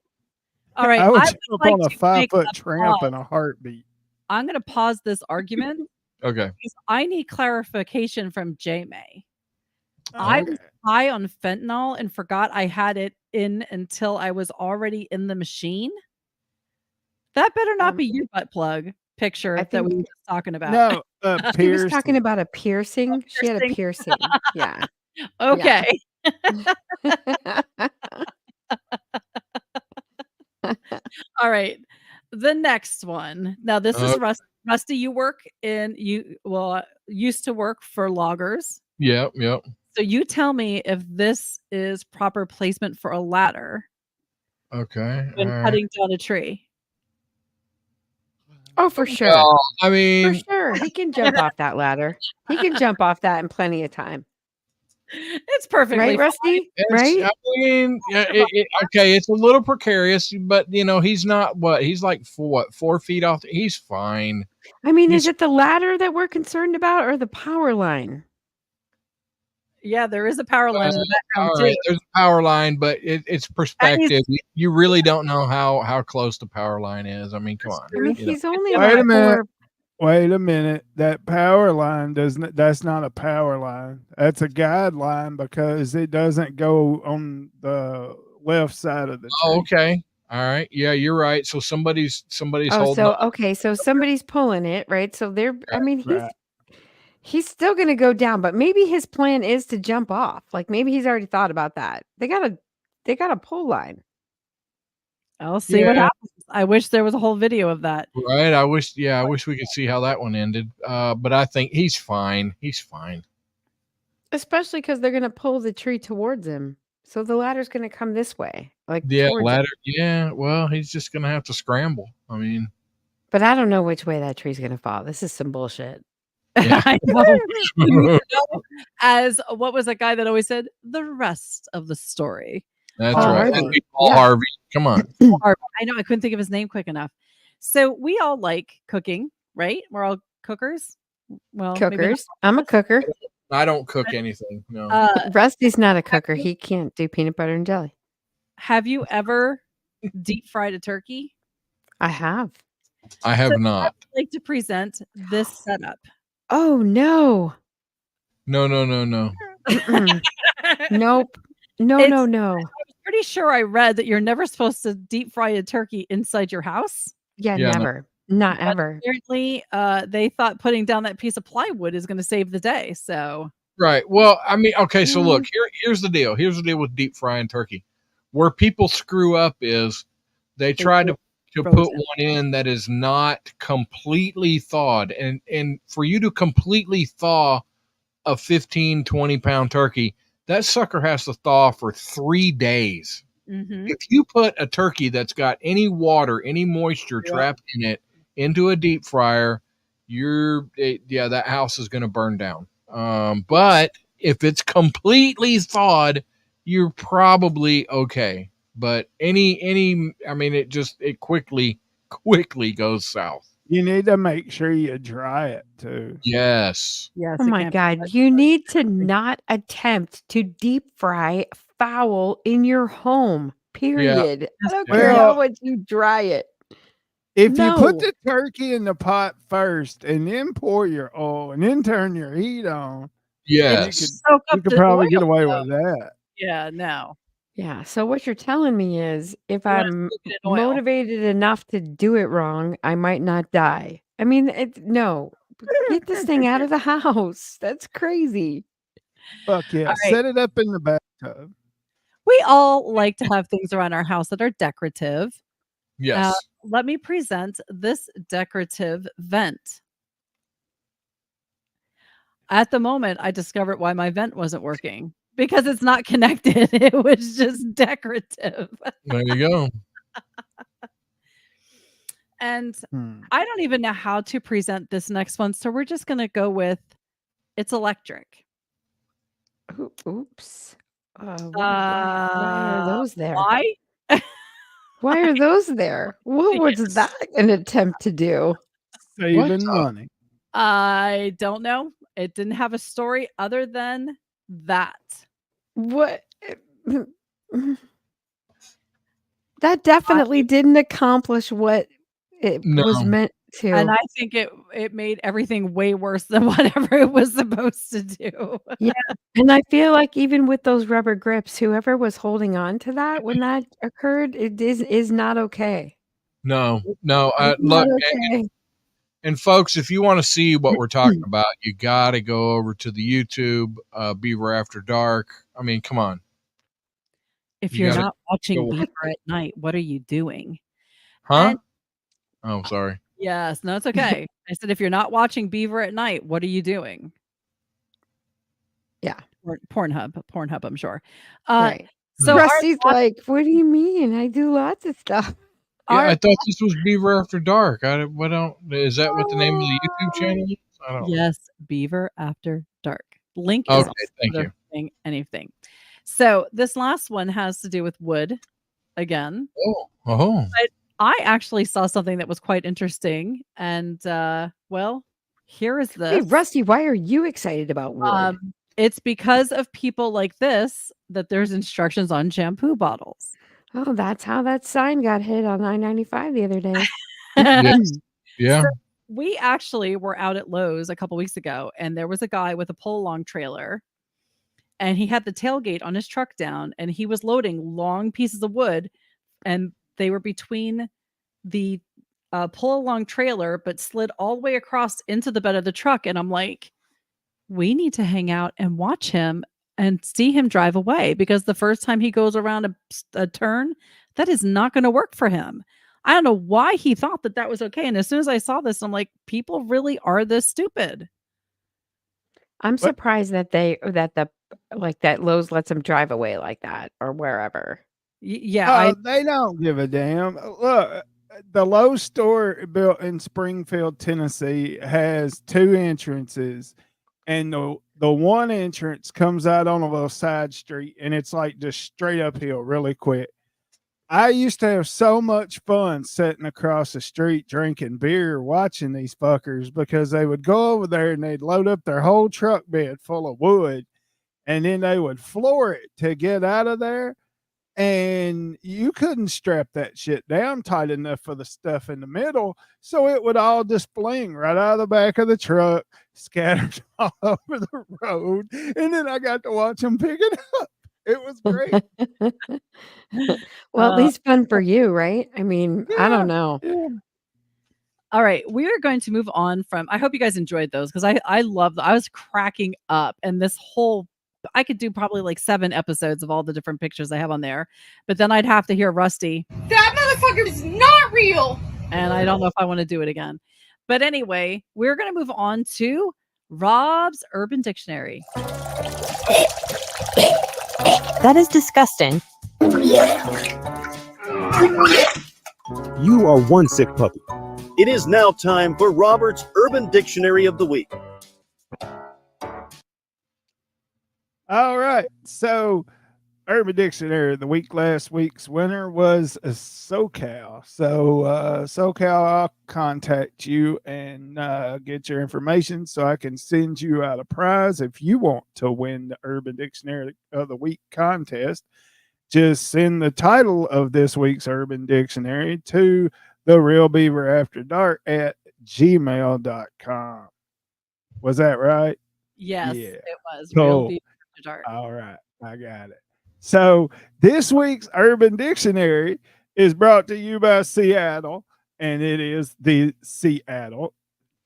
All right. I would I jump would like on a to make 5-foot a tramp pause. in a heartbeat. I'm going to pause this argument Okay. because I need clarification from J May. I was Okay. high on fentanyl and forgot I had it in until I was already in the machine. That better not be your butt plug picture I that we think- were just talking about. No, She was talking piercing. about a piercing. She had a Piercing. piercing. Yeah. Okay. All right. The next one. Now this is Rusty. You used to work for loggers. Yep. So you tell me if this is proper placement for a ladder Okay. when all right. cutting down a tree. Oh, for sure. Well, I For mean, sure. sure. He can jump off that ladder. He can jump off that in plenty of time. It's perfectly Right, fine. Rusty? It's, Right? I mean, okay, it's a little precarious, but he's not he's like 4 feet off. He's fine. I mean, He's is it the ladder that we're concerned about or the power line? Yeah, there is a power line in the background all too. right. There's a power line, but it's perspective. You really don't know how close the power line is. I mean, come on. I mean, you know. he's only Wait a like minute. 4. Wait a minute. That power line doesn't. That's not a power line. That's a guideline because it doesn't go on the left side of the tree. Oh, okay. All right. Yeah, you're right. So somebody's Oh, holding so on. okay, so somebody's pulling it, right? So they're I mean, Right. he's still gonna go down, but maybe his plan is to jump off. Like maybe he's already thought about that. They got a pull line. I'll see what Yeah. happens. I wish there was a whole video of that. Right. I wish we could see how that one ended. But I think he's fine. He's fine. Especially because they're gonna pull the tree towards him. So the ladder's gonna come this way. Like Yeah, towards him. ladder. Yeah, well, he's just gonna have to scramble. I mean, But I don't know which way that tree's gonna fall. This is some bullshit. Yeah. I know. We need to know, as what was that guy that always said the rest of the story? that's Paul right. Harvey. That'd be Paul Yeah. Harvey. Come on. Or- I know I couldn't think of his name quick enough. So we all like cooking, right? We're all cookers. Well, maybe not. Cookers. I'm a cooker. I don't cook anything. No. Rusty's not a cooker. He can't do peanut butter and jelly. Have you ever deep fried a turkey? I have. I have so not. I'd like to present this setup. Oh no. No. Mm-mm. Nope. No, It's- no, no. Pretty sure I read that you're never supposed to deep fry a turkey inside your house. Yeah, Yeah, no. never. Not But ever. apparently, they thought putting down that piece of plywood is going to save the day. So Right. Well, I mean, okay, so look, here's the deal. Here's the deal with deep frying turkey. Where people screw up is they try to put frozen. one in that is not completely thawed. And for you to completely thaw a 15, 20-pound turkey, that sucker has to thaw for 3 days. Mhm. If you put a turkey that's got any water, any moisture trapped in it into a deep fryer, that house is going to burn down. But if it's completely thawed, you're probably okay. But I mean, it quickly goes south. You need to make sure you dry it too. Yes. Yes. Oh it my can't be God. touched. You need to not attempt to deep fry fowl in your home. Period. I don't care how Well- much you dry it. If you put No. the turkey in the pot first and then pour your oil and then turn your heat on, Yes. Soak you up could the probably get oil, away though. with that. Yeah, no. Yeah. So what you're telling me is if You wanna I'm soak it in oil. motivated enough to do it wrong, I might not die. I mean, no. Get this thing out of the house. That's crazy. Fuck yeah. All right. Set it up in the bathtub. We all like to have things around our house that are decorative. Yes. Let me present this decorative vent. At the moment, I discovered why my vent wasn't working because it's not connected. It was just decorative. There you go. And Hmm. I don't even know how to present this next one. So we're just going to go with it's electric. Oops. Why are those there? Why? Why are those there? What was that an attempt to do? Saving money. I don't know. It didn't have a story other than that. What? That definitely didn't accomplish what it was No. meant to. And I think it made everything way worse than whatever it was supposed to do. And I feel like even with those rubber grips, whoever was holding on to that when that occurred, it is not okay. No. It's Look, not okay. and folks, if you want to see what we're talking about, you got to go over to the YouTube, Beaver After Dark. I mean, come on. If You you're gotta not watching go- Beaver at night, what are you doing? Huh? And- Oh, sorry. Yes, no, it's okay. I said if you're not watching Beaver at night, what are you doing? Yeah. Pornhub, I'm sure. Right. So our Rusty's like, what do you mean? I do lots of stuff. Yeah, Our I thought this was Beaver After Dark. What don't is that what the name of the YouTube channel is? I don't. Yes, Beaver After Dark. Link is Okay, on thank you. anything. So this last one has to do with wood again. Oh, oh, But I actually saw something that was quite interesting, and, well, here is Hey, this. Rusty, why are you excited about wood? It's because of people like this that there's instructions on shampoo bottles. Oh, that's how that sign got hit on 995 the other day. yes, yeah. So, we actually were out at Lowe's a couple weeks ago, and there was a guy with a pull-along trailer, and he had the tailgate on his truck down, and he was loading long pieces of wood, and they were between the, pull-along trailer, but slid all the way across into the bed of the truck, and I'm like, "We need to hang out and watch him and see him drive away, because the first time he goes around a turn, that is not gonna work for him." I don't know why he thought that that was okay, and as soon as I saw this, I'm like, "People really are this stupid." I'm What? surprised that that Lowe's lets them drive away like that or wherever. Yeah, I They don't give a damn. Look, the Lowe's store built in Springfield, Tennessee, has two entrances, and the one entrance comes out on a little side street, and it's like just straight uphill, really quick. I used to have so much fun sitting across the street drinking beer, watching these fuckers because they would go over there and they'd load up their whole truck bed full of wood, and then they would floor it to get out of there, and you couldn't strap that shit down tight enough for the stuff in the middle, so it would all just fling right out of the back of the truck, scattered all over the road, and then I got to watch them pick it up. It was great. Well, at uh, least fun for you, right? I mean, I Yeah, don't know. yeah. all right, we are going to move on from I hope you guys enjoyed those, because I love I was cracking up, and this whole I could do probably like 7 episodes of all the different pictures I have on there, but then I'd have to hear Rusty, That motherfucker is not real. and I don't know if I wanna do it again. But anyway, we're gonna move on to Rob's Urban Dictionary. That is disgusting. You are one sick puppy. It is now time for Robert's Urban Dictionary of the Week. All right. So, Urban Dictionary of the week, last week's winner was a SoCal. So, SoCal, I'll contact you and get your information so I can send you out a prize if you want to win the Urban Dictionary of the Week contest. Just send the title of this week's Urban Dictionary to the Real Beaver After Dark at gmail.com. Was that right? Yes, Yeah. it was Cool. Real Beef After Dark. All right, I got it. So this week's Urban Dictionary is brought to you by Seattle, and it is the Seattle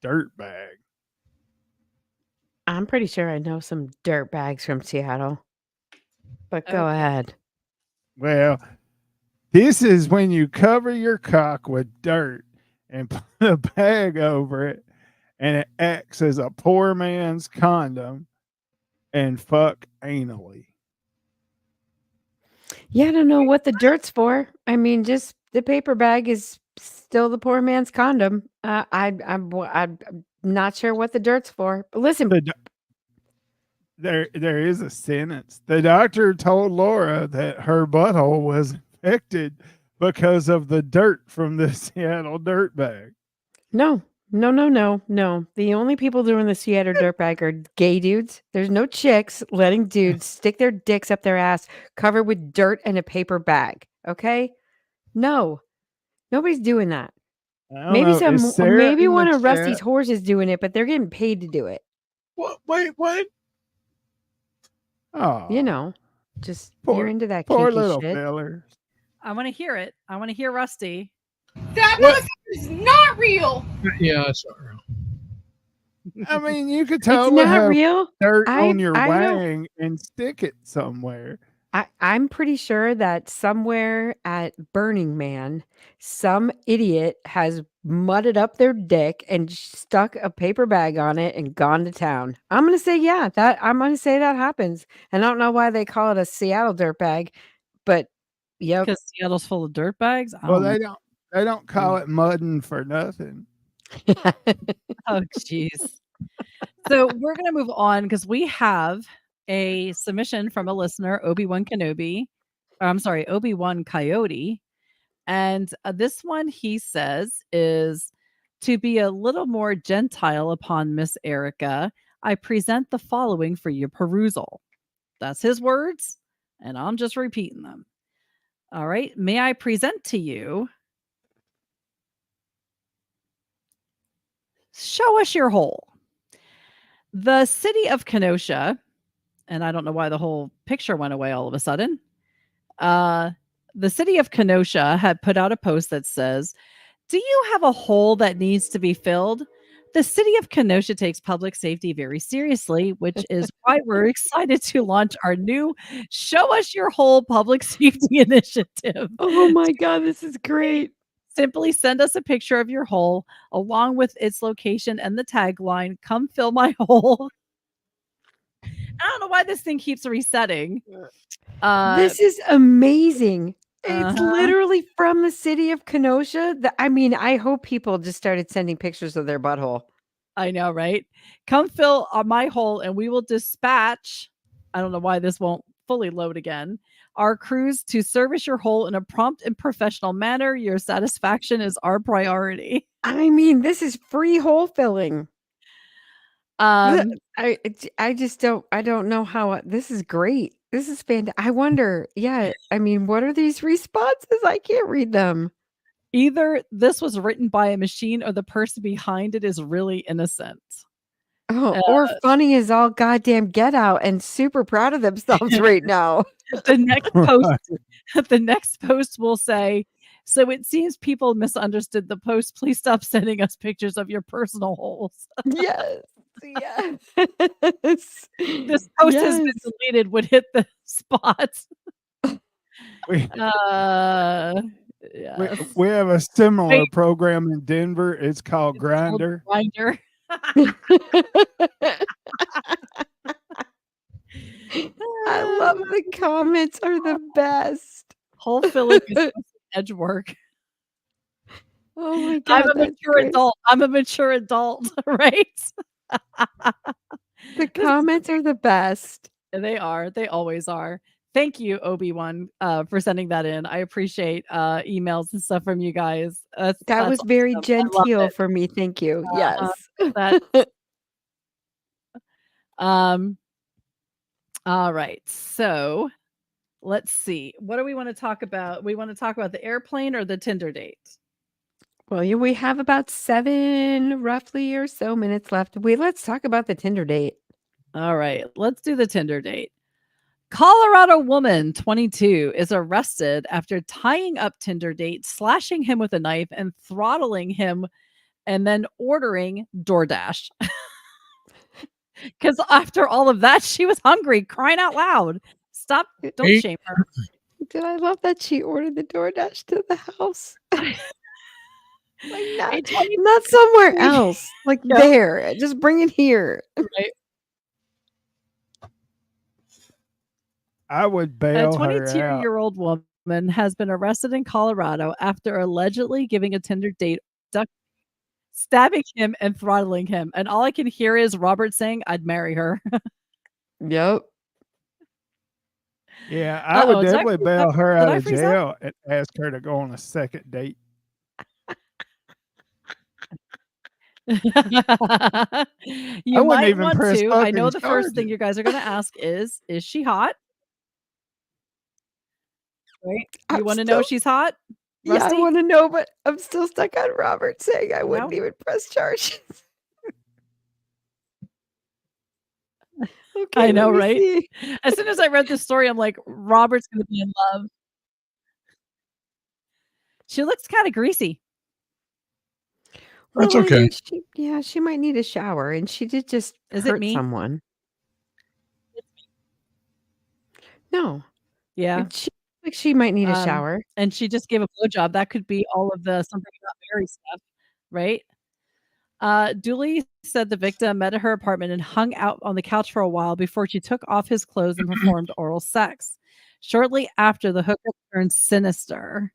Dirtbag. I'm pretty sure I know some dirt bags from Seattle. But go Okay. ahead. Well, this is when you cover your cock with dirt and put a bag over it, and it acts as a poor man's condom and fuck anally. Yeah, I don't know what the dirt's for. I mean, just the paper bag is still the poor man's condom. I'm not sure what the dirt's for. But listen, There is a sentence. The doctor told Laura that her butthole was infected because of the dirt from the Seattle dirtbag. no. The only people doing the Seattle dirtbag are gay dudes. There's no chicks letting dudes stick their dicks up their ass covered with dirt and a paper bag. Okay? No. Nobody's doing that. I don't Maybe know. Is Sarah maybe in one the of Rusty's chat? whores is doing it, but they're getting paid to do it. What? Wait, what? Oh, You know, just Poor- you're into that poor kinky little shit. feller. I wanna hear it. I wanna hear Rusty. That What? motherfucker is not real. Yeah, that's not real. I mean, you could It's totally not have real. dirt I- on your I don't- wang and stick it somewhere. I'm pretty sure that somewhere at Burning Man, some idiot has mudded up their dick and stuck a paper bag on it and gone to town. I'm gonna say I'm gonna say that happens. And I don't know why they call it a Seattle dirt bag, but yep. Because Seattle's full of dirt bags? I Well, don't know. they don't. They don't call it mudding for nothing. Oh, jeez. So we're going to move on because we have a submission from a listener, Obi-Wan Kenobi. Or, I'm sorry, Obi-Wan Coyote. And this one, he says, is to be a little more gentile upon Miss Erica. I present the following for your perusal. That's his words, and I'm just repeating them. All right. May I present to you? Show us your hole. The city of Kenosha, and I don't know why the whole picture went away all of a sudden. The city of Kenosha had put out a post that says, "Do you have a hole that needs to be filled? The city of Kenosha takes public safety very seriously, which is why we're excited to launch our new Show Us Your Hole public safety initiative. Oh my God, this is great. Simply send us a picture of your hole along with its location and the tagline, 'Come fill my hole.'" I don't know why this thing keeps resetting. This is amazing. It's Uh-huh. literally from the city of Kenosha. I mean, I hope people just started sending pictures of their butthole. I know, right? "Come fill my hole and we will dispatch," I don't know why this won't fully load again, "our crews to service your hole in a prompt and professional manner. Your satisfaction is our priority." I mean, this is free hole filling. Um, I just I don't know how this is great. This is fantastic. I wonder, yeah, I mean, what are these responses? I can't read them. either this was written by a machine or the person behind it is really innocent. Oh, Uh, or funny as all goddamn get out and super proud of themselves right now. The next post the next post will say, "So it seems people misunderstood the post. Please stop sending us pictures of your personal holes." Yes. Yes. This post has been Yes. deleted, would hit the spot. We, Yes. we have a similar Wait. program in Denver. It's called Grinder. Grinder. I love the comments are the best. Hole filling is edge work. Oh my I'm God, a that's mature great. adult. I'm a mature adult, right? The comments are the best. They are. They always are. Thank you, Obi-Wan, for sending that in. I appreciate emails and stuff from you guys. That was very awesome. I love genteel it. for me. Thank you. Yes. That all right. So let's see. What do we want to talk about? We want to talk about the airplane or the Tinder date? Well, yeah, we have about 7 roughly or so minutes left. Let's talk about the Tinder date. All right. Let's do the Tinder date. Colorado woman 22 is arrested after tying up Tinder date, slashing him with a knife, and throttling him, and then ordering DoorDash. Because after all of that, she was hungry, crying out loud. Stop! Don't Hey. shame her. Did I love that she ordered the DoorDash to the house? Like Hey, 20 not somewhere else. Like Yeah. there. Just bring it here. right? I would A bail her out. 22-year-old woman has been arrested in Colorado after allegedly giving a Tinder date, stabbing him and throttling him. And all I can hear is Robert saying, "I'd marry her." Yep. Yeah, I would Did I definitely freeze bail up? her Did out I of freeze up? jail and ask her to go on a second date. You I wouldn't might even want press to. I know fucking the first thing charges. you guys are going to ask is she hot? Right? You I'm want to know if still- she's hot? Yeah, I Rusty? want to know, but I'm still stuck on Robert saying I wouldn't No? even press charges. Okay, I know, let me right? see. As soon as I read this story, I'm like, Robert's going to be in love. She looks kind of greasy. That's Well, I okay. mean, she might need a shower, and she did just Is it hurt me? someone. No, Yeah. she might need a Um, shower. And she just gave a blowjob. That could be all of the something about Mary stuff, right? Dooley said the victim met at her apartment and hung out on the couch for a while before she took off his clothes and performed oral sex. Shortly after, the hookup turned sinister.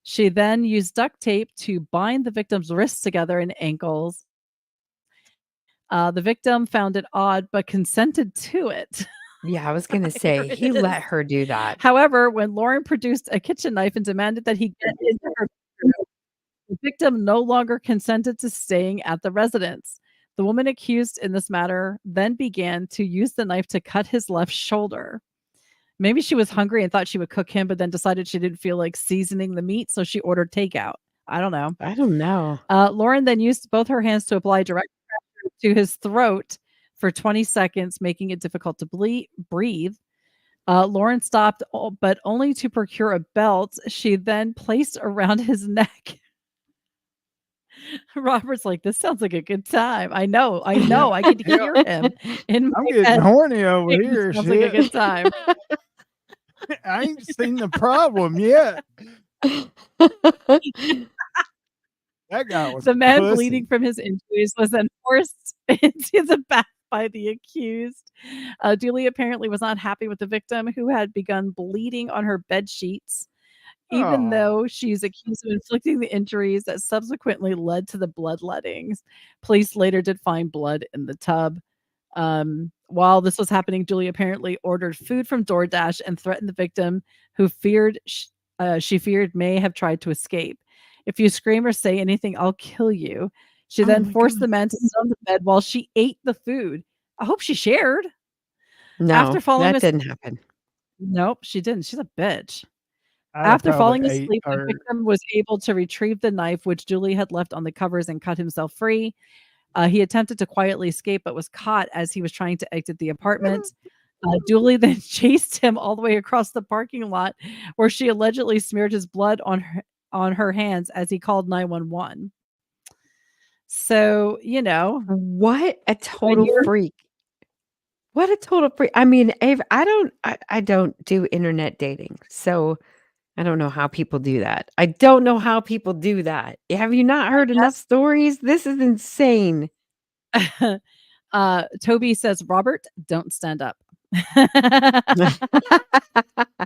She then used duct tape to bind the victim's wrists together and ankles. The victim found it odd, but consented to it. Yeah, I was gonna Here say, it he let is. her do that. However, when Lauren produced a kitchen knife and demanded that he get into her bedroom, the victim no longer consented to staying at the residence. The woman accused in this matter then began to use the knife to cut his left shoulder. Maybe she was hungry and thought she would cook him, but then decided she didn't feel like seasoning the meat, so she ordered takeout. I don't know. I don't know. Lauren then used both her hands to apply direct pressure to his throat for 20 seconds, making it difficult to breathe. Lauren stopped, but only to procure a belt she then placed around his neck. Robert's like, "This sounds like a good time." I know, I could Yeah. hear him in I'm my getting head. horny over This here. sounds like a Shit. good time. I ain't seen the problem yet. That guy was The a man pussy. bleeding from his injuries was then forced into the bath by the accused. Dooley apparently was not happy with the victim, who had begun bleeding on her bed sheets, even Oh, though she's accused of inflicting the injuries that subsequently led to the bloodlettings. Police later did find blood in the tub. While this was happening, Julie apparently ordered food from DoorDash and threatened the victim, who she feared may have tried to escape. "If you scream or say anything, I'll kill you." She Oh then my forced God. the man to sit on the bed while she ate the food. I hope she shared. No, After falling that asleep, didn't happen. nope, she didn't. She's a bitch. I'd have After probably falling ate asleep, the her. victim was able to retrieve the knife, which Julie had left on the covers, and cut himself free. He attempted to quietly escape, but was caught as he was trying to exit the apartment. Julie then chased him all the way across the parking lot, where she allegedly smeared his blood on her hands as he called 911. So, What a when total you're freak. What a total freak. I mean, I don't do internet dating, so I don't know how people do that. I don't know how people do that. Have you not I heard enough guess stories? This is insane. Toby says, "Robert, don't stand up."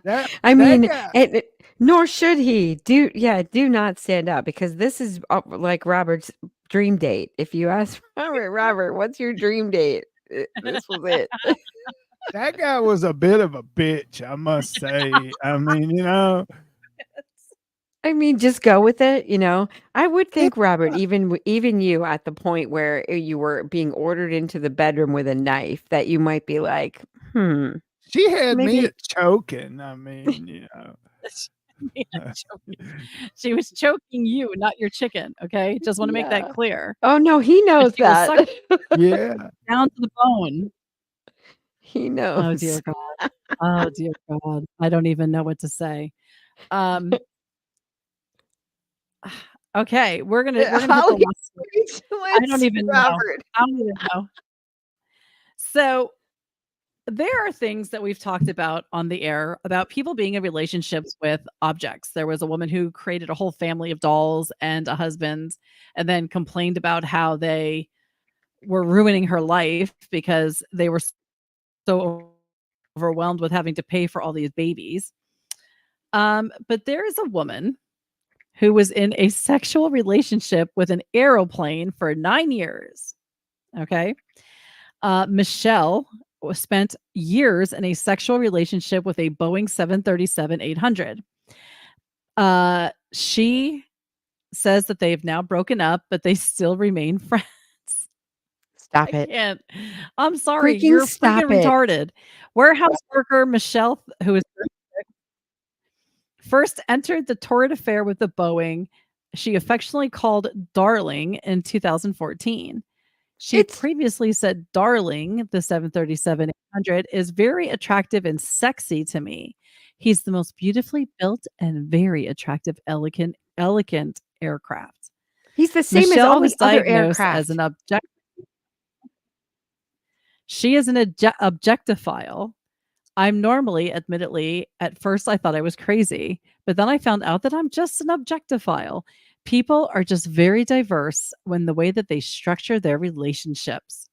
That I that mean, guy. nor should he. Do not stand up, because this is like Robert's dream date. If you ask Robert, what's your dream date? This was it. That guy was a bit of a bitch, I must say. I mean, I mean, just go with it, you know? I would yeah, think, Robert, even you at the point where you were being ordered into the bedroom with a knife, that you might be like, she had me maybe at choking. I mean, She was choking you, not your chicken, okay? Just wanna make that yeah. clear. Oh, no, he 'Cause knows she will that. suck yeah. down to the bone. He Oh, knows. dear God. Oh, dear God. I don't even know what to say. Um, okay, we're gonna hit the Holly, last one. I don't speechless, even know. Robert. I don't even know. So, there are things that we've talked about on the air about people being in relationships with objects. There was a woman who created a whole family of dolls and a husband, and then complained about how they were ruining her life because they were so overwhelmed with having to pay for all these babies. But there is a woman who was in a sexual relationship with an aeroplane for 9 years. Okay. Michelle spent years in a sexual relationship with a Boeing 737-800. She says that they've now broken up, but they still remain friends. I Stop it. can't. I'm sorry. Freaking You're freaking stop it. retarded. Warehouse worker Michelle, who is first entered the torrid affair with the Boeing she affectionately called Darling in 2014. She It's previously said, "Darling, the 737-800 is very attractive and sexy to me. He's the most beautifully built and very attractive, elegant aircraft." he's the same as Michelle all was the other diagnosed as aircraft. an she is an objectophile. I'm normally, admittedly, at first I thought I was crazy, but then I found out that I'm just an objectophile. People are just very diverse when the way that they structure their relationships.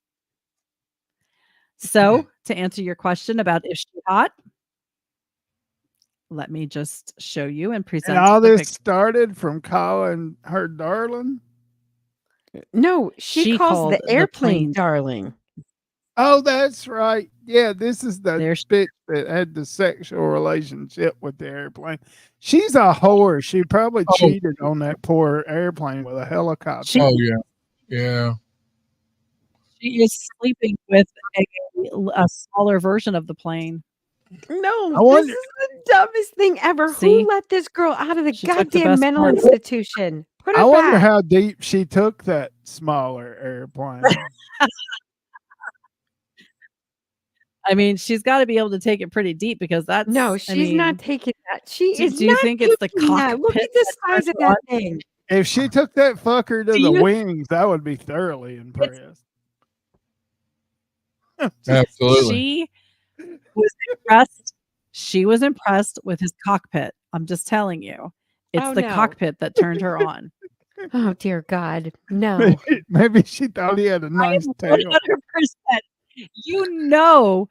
So, to answer your question about is she hot? Let me just show you and And present all the this picture. started from calling her darling. No, she She calls called the the airplane plane. darling. Oh, that's right. Yeah, this is the There she bitch that had the sexual relationship with the airplane. She's a whore. She probably Oh, cheated on that poor airplane with a helicopter. She oh yeah, yeah. she is sleeping with a smaller version of the plane. No, I this wonder. is the dumbest thing ever. See? Who let this girl out of the She took the goddamn best mental part. institution? Put I her wonder back. how deep she took that smaller airplane. I mean, she's gotta be able to take it pretty deep because No, that's I she's not mean, taking that. She do is do you not think it's the taking that. Look cockpit at the that size turned of her on? that thing. If she took that fucker to Do the you wings, I would be thoroughly impressed. Absolutely. She was impressed. She was impressed with his cockpit. I'm just telling you. It's Oh, the no. cockpit that turned her on. Oh, dear God. No. Maybe she thought he had a I nice am tail. 100%. You know,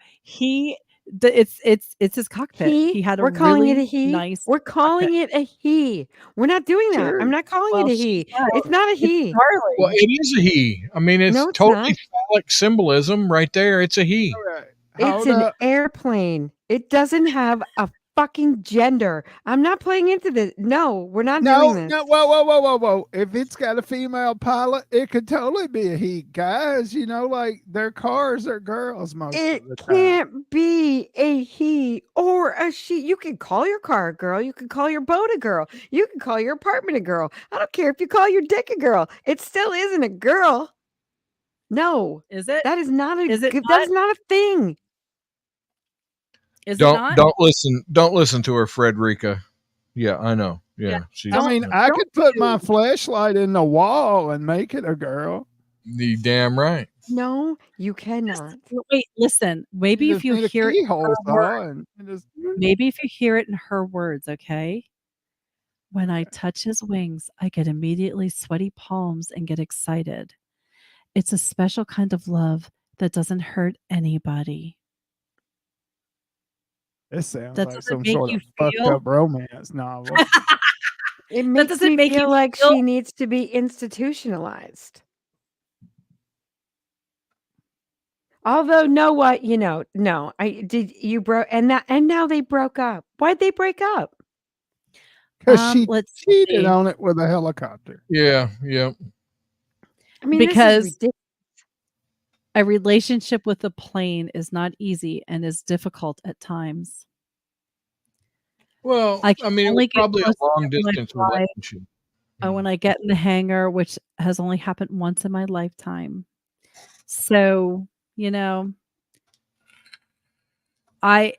it's his cockpit. He had a We're calling it a really he. nice We're cockpit. calling it a he. We're not doing that. Sure. I'm not calling Well, it a she he. said It's not a it's he. Well, darling. it is a he. I mean, it's No, it's totally not. phallic symbolism right there. It's a he. All right. It's Hold an up. airplane. It doesn't have a fucking gender. I'm not playing into this. No, we're not doing No, this. no, whoa. If it's got a female pilot, it could totally be a he. Guys, like their cars are girls most It of the time. can't be a he or a she. You can call your car a girl. You can call your boat a girl. You can call your apartment a girl. I don't care if you call your dick a girl. It still isn't a girl. No, Is it? that is not Is it that not? is not a thing. Is it Don't not? don't listen to her, Frederica. Yeah, I know. Yeah. Yeah, she's I mean, Don't I don't could put my you flashlight in the wall and make it a girl. the damn right. No, you just cannot. wait, listen. You Maybe if just you need a hear it in keyhole her words, saw and just. maybe if you hear it in her words, okay? When I touch his wings, I get immediately sweaty palms and get excited. It's a special kind of love that doesn't hurt anybody. This sounds That like doesn't some make sort you of fucked feel up romance novel. It that makes doesn't me make you feel like feel she needs to be institutionalized. Although, know what, no, I did you broke and now they broke up. Why'd they break up? Because she let's cheated see. on it with a helicopter. Yeah. I mean, this is Because ridiculous. a relationship with a plane is not easy and is difficult at times. Well, I I can mean, it was only get probably close a to long him when I distance fly relationship. or when I get in the hangar, which has only happened once in my lifetime. So, I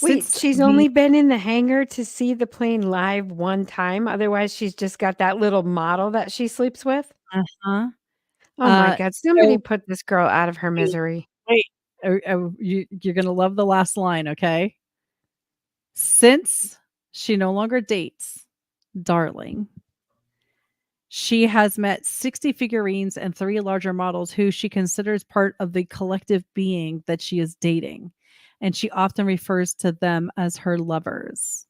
Wait, since she's we only been in the hangar to see the plane live one time. Otherwise, she's just got that little model that she sleeps with. uh-huh. Oh my Uh, God. Somebody so put this girl out of her wait, misery. wait, you're gonna love the last line, okay? Since she no longer dates Darling, she has met 60 figurines and 3 larger models who she considers part of the collective being that she is dating, and she often refers to them as her lovers.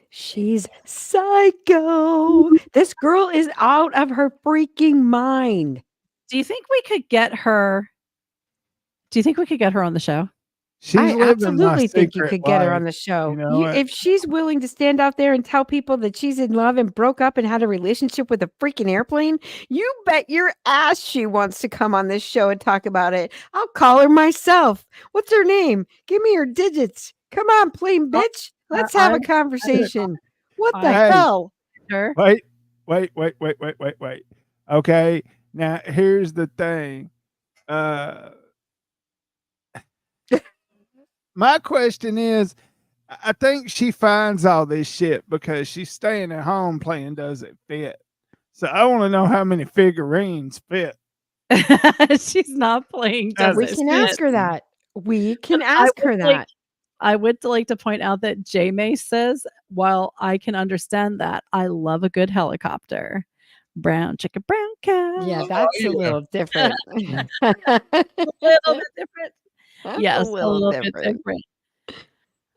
She's psycho. This girl is out of her freaking mind. Do you think we could get her on the show? She's I living my absolutely think you secret could get her life. on the show. You know what? If she's willing to stand out there and tell people that she's in love and broke up and had a relationship with a freaking airplane, you bet your ass she wants to come on this show and talk about it. I'll call her myself. What's her name? Give me her digits. Come on, plane bitch. Let's have a conversation. What the Hey. hell? Sure. Wait. Okay. Now here's the thing. My question is, I think she finds all this shit because she's staying at home playing Does It Fit? So I want to know how many figurines fit. She's not playing Does We Does It can Fit? ask her that. We can But I ask her would like that. I would like to point out that J May says, while I can understand that, I love a good helicopter. Brown chicken, brown cow. Yeah, that's a little different. A little bit different. That's Yes, a a little little bit different. different.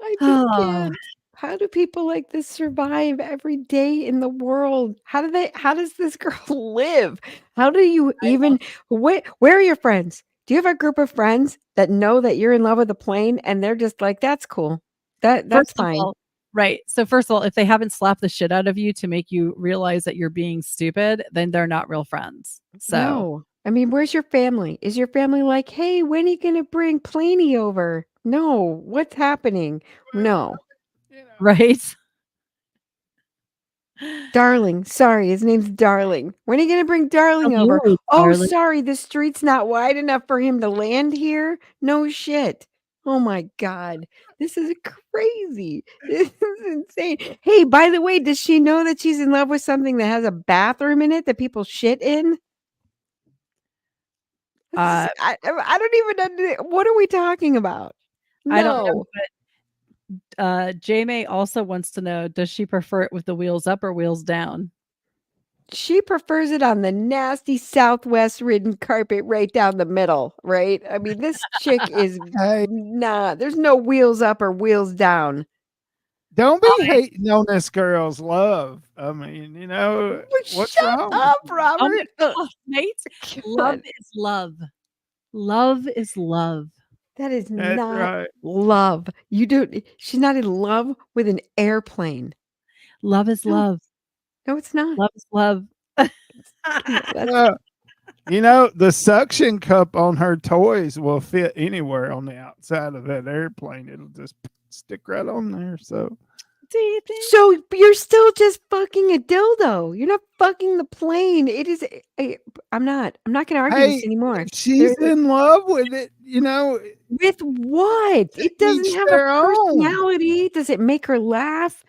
I just can't. How do people like this survive every day in the world? How does this girl live? How do you even where are your friends? Do you have a group of friends that know that you're in love with a plane and they're just like, that's cool. That's First of fine. all, right. So first of all, if they haven't slapped the shit out of you to make you realize that you're being stupid, then they're not real friends. So No. I mean, where's your family? Is your family like, hey, when are you gonna bring Planey over? No. What's happening? No. You know, right. Darling. Sorry, his name's Darling. When are you gonna bring Darling over? Hello, Oh, darling. sorry, the street's not wide enough for him to land here. No shit. Oh my god. This is crazy. This is insane. Hey, by the way, does she know that she's in love with something that has a bathroom in it that people shit in? Uh, I don't even what are we talking about? I don't know, No. but J May also wants to know, does she prefer it with the wheels up or wheels down? She prefers it on the nasty Southwest ridden carpet right down the middle, right? I mean, this chick is hey, there's no wheels up or wheels down. don't be hating on this girl's love. I mean, what's Shut wrong with up, you? Robert. Mate, love God, is love. Love is love. that is That's not right. love. She's not in love with an airplane. Love is No, love. no, it's not. Love is love. No, that's The suction cup on her toys will fit anywhere on the outside of that airplane. It'll just stick right on there. So Do you think? so you're still just fucking a dildo. You're not fucking the plane. It is. I'm not gonna argue this hey, anymore. if she's in love with it, With what? It doesn't each have a their own. personality. Does it make her laugh?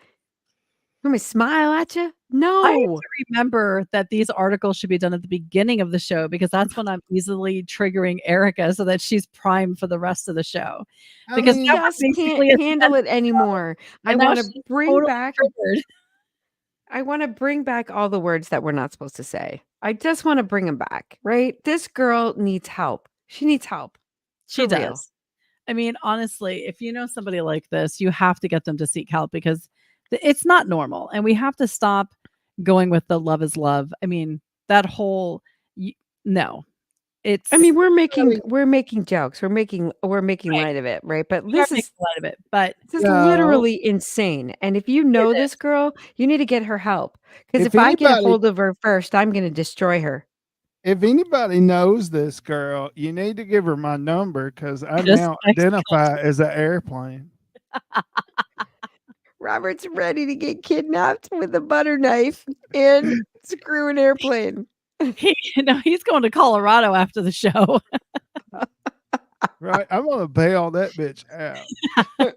Want me to smile at you? I have No. to remember that these articles should be done at the beginning of the show because that's when I'm easily triggering Erica so that she's primed for the rest of the show. I Because mean, now we're Just can't basically at the handle end of it the show, anymore. I and now want to she's bring totally back triggered. all the words that we're not supposed to say. I just want to bring them back, right? This girl needs help. She needs help. She For real. does. I mean, honestly, if you know somebody like this, you have to get them to seek help because it's not normal, and we have to stop going with the love is love. I mean, that whole no, I mean, it's we're really, making jokes. We're making right. light of it, right? But We are making light of it, but this is no. literally insane. And if you it know is. this girl, you need to get her help. Because If if I get a anybody hold of her first, I'm going to destroy her. if anybody knows this girl, you need to give her my number because I Just now text identify as an airplane. Robert's ready to get kidnapped with a butter knife and screw an airplane. he's going to Colorado after the show. Right? I'm gonna bail that bitch out.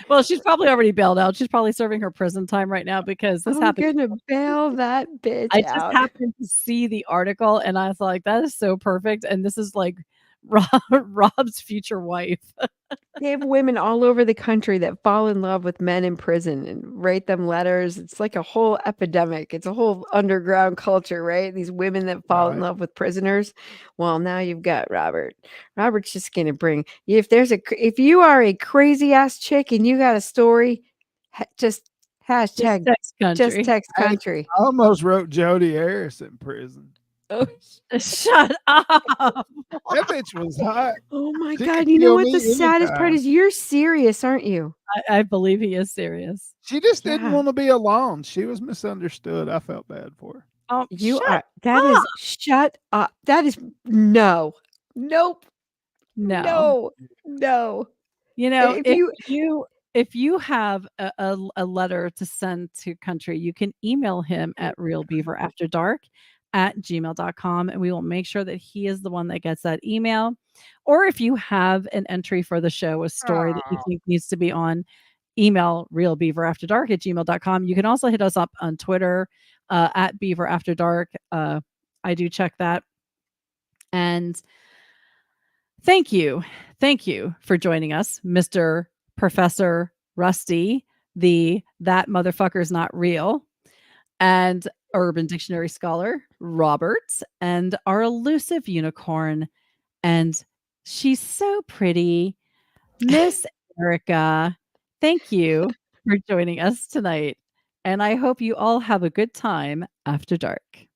Well, she's probably already bailed out. She's probably serving her prison time right now because this I'm happened. gonna bail that bitch I just out. happened to see the article and I was like, that is so perfect. And this is like Rob's future wife. They have women all over the country that fall in love with men in prison and write them letters. It's like a whole epidemic. It's a whole underground culture, right? These women that fall in Right. love with prisoners. Well, now you've got Robert. Robert's just gonna bring if you are a crazy ass chick and you got a story, just Just hashtag text just country. text Hey, country. I almost wrote Jody Harris in prison. Oh, Shut up. That bitch was hot. oh my She god! could You know kill what? The me saddest part anytime. is you're serious, aren't you? I believe he is serious. She just didn't Yeah. want to be alone. She was misunderstood. I felt bad for her. You Shut are up. shut up. That is no. Nope. No. No. No. You know, If you if you have a letter to send to country, you can email him at realbeaverafterdark@gmail.com and we will make sure that he is the one that gets that email. Or if you have an entry for the show, a story that you Oh, think needs to be on, email realbeaverafterdark@gmail.com. You can also hit us up on Twitter at Beaver After Dark. I do check that. And thank you. Thank you for joining us, Mr. Professor Rusty, the That Motherfucker's Not Real, and Urban Dictionary scholar, Robert, and our elusive unicorn. And she's so pretty, Miss Erica. Thank you for joining us tonight. And I hope you all have a good time after dark.